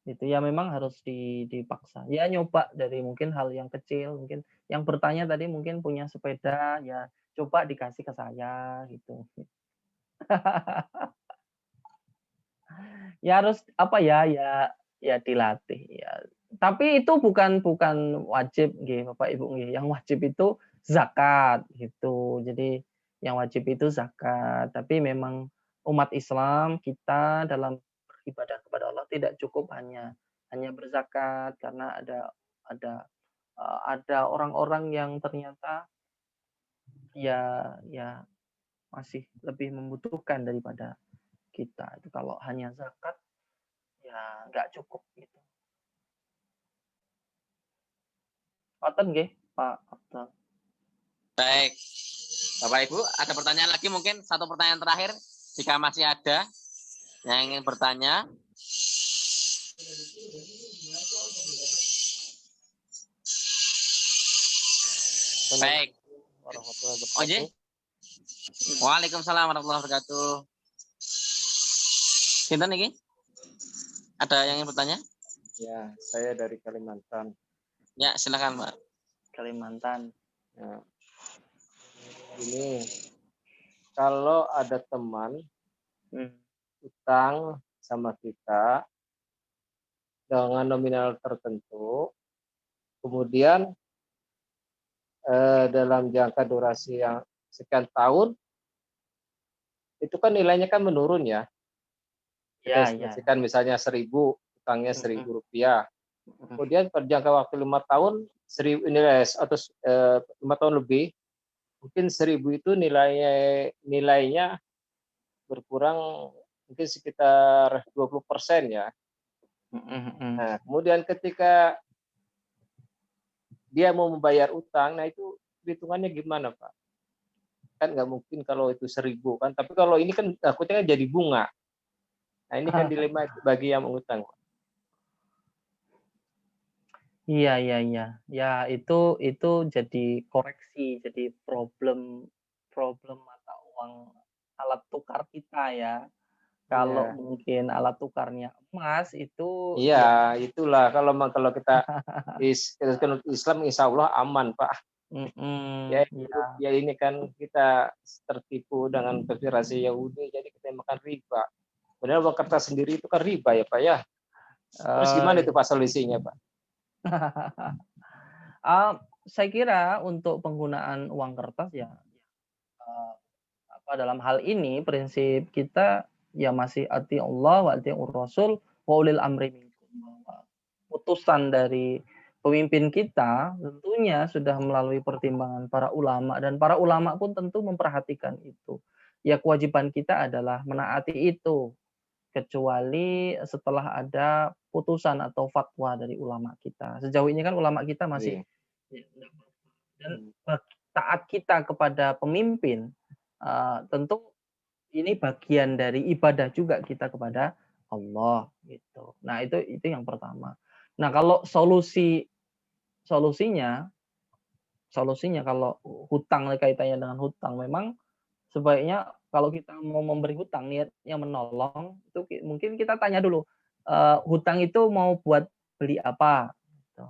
Itu ya memang harus dipaksa. Ya nyoba dari mungkin hal yang kecil, mungkin yang bertanya tadi mungkin punya sepeda ya coba dikasih ke saya gitu. Ya harus apa ya dilatih ya. Tapi itu bukan wajib nggih Bapak Ibu nggih. Yang wajib itu zakat gitu. Jadi yang wajib itu zakat, tapi memang umat Islam kita dalam beribadah kepada Allah tidak cukup hanya berzakat karena ada orang-orang yang ternyata ya masih lebih membutuhkan daripada kita. Itu kalau hanya zakat ya nggak cukup gitu. Ngoten nggih, Pak Abdul. Baik, Bapak Ibu, ada pertanyaan lagi mungkin satu pertanyaan terakhir jika masih ada yang ingin bertanya. Baik. Oke. Waalaikumsalam warahmatullahi wabarakatuh. Sinten iki? Ada yang ingin bertanya? Ya, saya dari Kalimantan. Ya, silakan, Pak. Kalimantan. Ya. Ini kalau ada teman utang sama kita dengan nominal tertentu, kemudian dalam jangka durasi yang sekian tahun, itu kan nilainya kan menurun ya. Kita estimasikan misalnya 1.000, utangnya 1.000 rupiah. Kemudian pada jangka waktu 5 tahun, 5 tahun lebih, mungkin 1.000 itu nilainya berkurang mungkin sekitar 20% ya. Nah, kemudian ketika dia mau membayar utang, nah itu hitungannya gimana, Pak? Kan nggak mungkin kalau itu 1.000 kan, tapi kalau ini kan takutnya jadi bunga. Nah, ini kan dilema bagi yang mengutang. Iya. Ya itu jadi koreksi, jadi problem mata uang alat tukar kita ya. Kalau mungkin alat tukarnya emas itu iya, itulah kalau kita Islam insya Allah aman, Pak. Ya ini kan kita tertipu dengan konspirasi Yahudi, jadi kita makan riba. Padahal uang kertas sendiri itu kan riba ya Pak ya. Terus gimana itu Pak solusinya Pak? Saya kira untuk penggunaan uang kertas ya dalam hal ini prinsip kita ya masih ati Allah wa ati Rasul wa ulil amri minkum. Putusan dari pemimpin kita tentunya sudah melalui pertimbangan para ulama dan para ulama pun tentu memperhatikan itu. Ya kewajiban kita adalah menaati itu kecuali setelah ada putusan atau fatwa dari ulama kita. Sejauh ini kan ulama kita masih dan taat kita kepada pemimpin tentu ini bagian dari ibadah juga kita kepada Allah gitu. Nah, itu yang pertama. Nah, kalau solusinya kalau hutang kaitannya dengan hutang memang sebaiknya kalau kita mau memberi hutang niatnya menolong itu mungkin kita tanya dulu hutang itu mau buat beli apa gitu.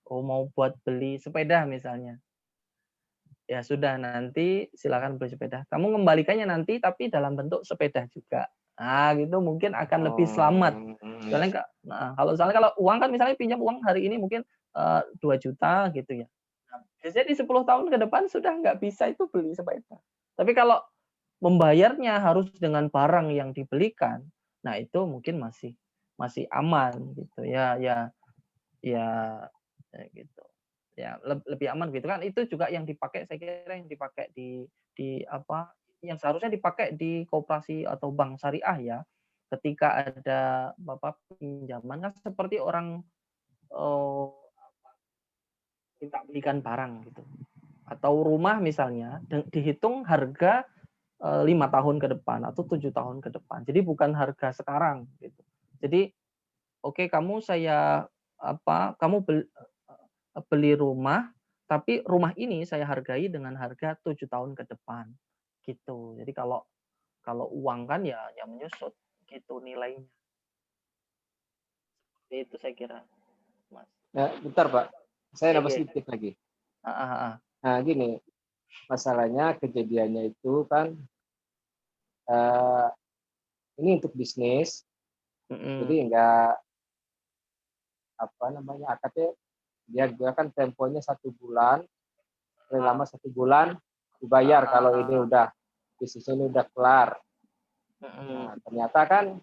Oh, mau buat beli sepeda misalnya. Ya sudah, nanti silakan beli sepeda. Kamu ngembalikannya nanti tapi dalam bentuk sepeda juga. Nah, gitu mungkin akan lebih selamat. Soalnya kalau uang kan misalnya pinjam uang hari ini mungkin 2 juta gitu ya. Nah, biasanya di 10 tahun ke depan sudah nggak bisa itu beli sepeda. Tapi kalau membayarnya harus dengan barang yang dibelikan, nah itu mungkin masih aman gitu ya gitu. Ya lebih aman gitu kan, itu juga yang dipakai, saya kira yang dipakai di apa, yang seharusnya dipakai di koperasi atau bank syariah ya, ketika ada pinjaman kan seperti orang minta belikan barang gitu, atau rumah misalnya dihitung harga 5 tahun ke depan atau 7 tahun ke depan, jadi bukan harga sekarang gitu. Jadi oke, kamu beli rumah, tapi rumah ini saya hargai dengan harga 7 tahun ke depan, gitu. Jadi kalau uang kan ya menyusut gitu nilainya. Itu saya kira, Mas. Ya, bentar Pak, saya nambah Iya. sedikit lagi. Heeh. Nah gini, masalahnya kejadiannya itu kan ini untuk bisnis, jadi enggak akadnya dia kan temponya 1 bulan, paling lama 1 bulan dibayar kalau ini udah bisnisnya ini udah kelar. Nah, ternyata kan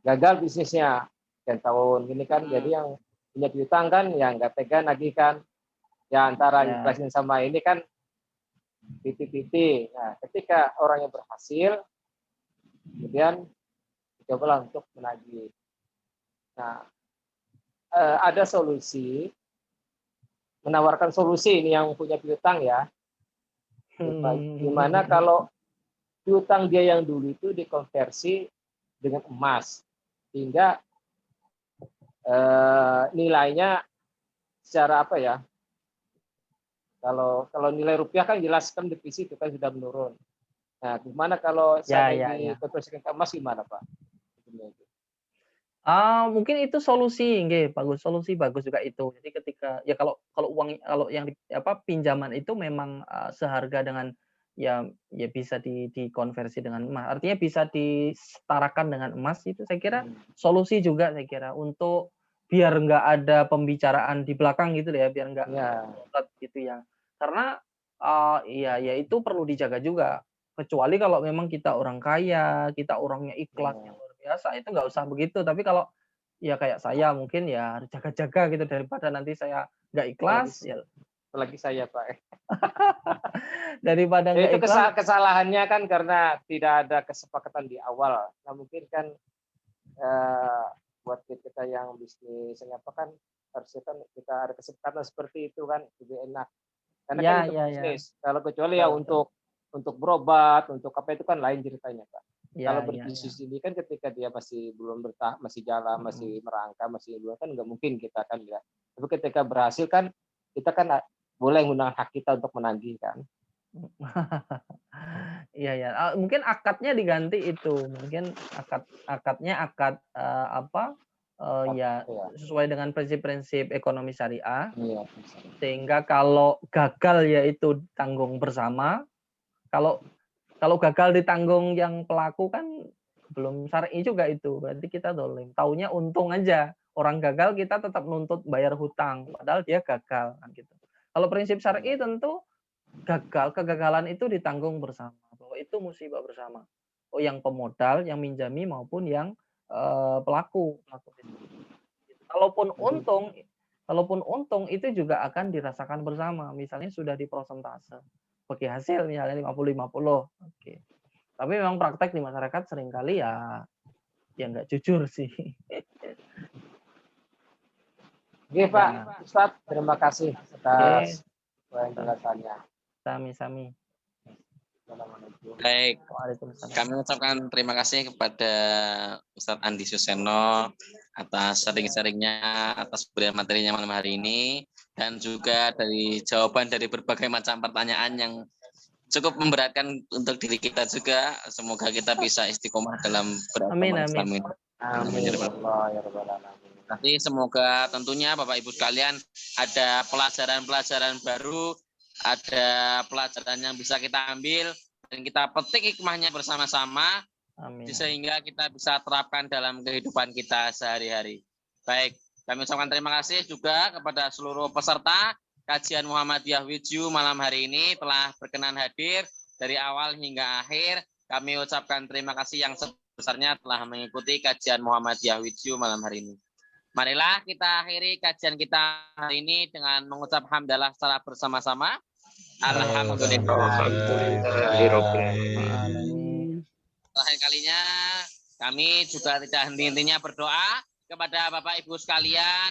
gagal bisnisnya sekian tahun gini kan, jadi yang punya piutang kan yang nggak tega nagih kan, ya antara ikhlasin sama ini kan titik-titik. Nah, ketika orangnya berhasil, kemudian cobalah untuk menagih. Nah, ada solusi, menawarkan solusi ini yang punya piutang ya. Gimana kalau piutang dia yang dulu itu dikonversi dengan emas, sehingga nilainya secara apa ya? Kalau nilai rupiah kan jelas kan defisit itu kan sudah menurun. Nah, gimana kalau saya dikonversikan ke emas gimana Pak? Mungkin itu solusi, solusi bagus juga itu. Jadi ketika ya kalau yang pinjaman itu memang seharga dengan ya bisa dikonversi dengan emas. Artinya bisa disetarakan dengan emas, itu saya kira solusi juga, saya kira, untuk biar nggak ada pembicaraan di belakang gitu ya, biar nggak gitu ya. Karena ya itu perlu dijaga juga. Kecuali kalau memang kita orang kaya, kita orangnya ikhlas yang luar biasa, itu nggak usah begitu. Tapi kalau ya kayak saya mungkin ya harus jaga-jaga gitu, daripada nanti saya nggak ikhlas. Apalagi saya Pak. Daripada nggak itu ikhlas. Kesalahannya kan karena tidak ada kesepakatan di awal. Nah mungkin kan buat kita yang bisnis kan harusnya kan kita ada kesepakatan seperti itu kan lebih enak. Karena kan untuk bisnis. Kalau kecuali ya untuk berobat, untuk apa itu kan lain ceritanya Pak. Kalau berbisnis ini kan ketika dia masih belum masih jalan, masih merangkak, masih belum kan nggak mungkin kita kan ya. Tapi ketika berhasil kan kita kan boleh menggunakan hak kita untuk menagih kan. Iya. Mungkin akadnya diganti itu. Mungkin akadnya sesuai dengan prinsip-prinsip ekonomi syariah. Iya. Sehingga kalau gagal yaitu tanggung bersama. Kalau gagal ditanggung yang pelaku kan belum syar'i juga itu. Berarti kita dolim. Taunya untung aja. Orang gagal kita tetap nuntut bayar hutang. Padahal dia gagal. Gitu. Kalau prinsip syar'i tentu kegagalan itu ditanggung bersama. Bahwa itu musibah bersama. Yang pemodal, yang minjami maupun yang pelaku. Kalaupun untung itu juga akan dirasakan bersama. Misalnya sudah di prosentase. Bagi hasil misalnya 50-50. Oke. Tapi memang praktek di masyarakat seringkali ya nggak jujur sih. Oke Pak Ustadz, terima kasih atas penjelasannya. Sami-sami. Baik, kami ucapkan terima kasih kepada Ustadz Andi Suseno atas sharing-sharingnya, atas pemberian materinya malam hari ini, dan juga dari jawaban dari berbagai macam pertanyaan yang cukup memberatkan untuk diri kita juga. Semoga kita bisa istiqomah dalam beragama Islam ini. Amin ya Allah ya rabbal alamin. Nanti semoga tentunya Bapak Ibu sekalian ada pelajaran-pelajaran baru, ada pelajaran yang bisa kita ambil dan kita petik hikmahnya bersama-sama. Amin. Sehingga kita bisa terapkan dalam kehidupan kita sehari-hari. Baik, kami ucapkan terima kasih juga kepada seluruh peserta kajian Muhammadiyah with You malam hari ini telah berkenan hadir dari awal hingga akhir. Kami ucapkan terima kasih yang sebesarnya telah mengikuti kajian Muhammadiyah with You malam hari ini. Marilah kita akhiri kajian kita hari ini dengan mengucap hamdalah secara bersama-sama. Alhamdulillah. Terakhir kalinya kami juga tidak henti-hentinya berdoa kepada Bapak Ibu sekalian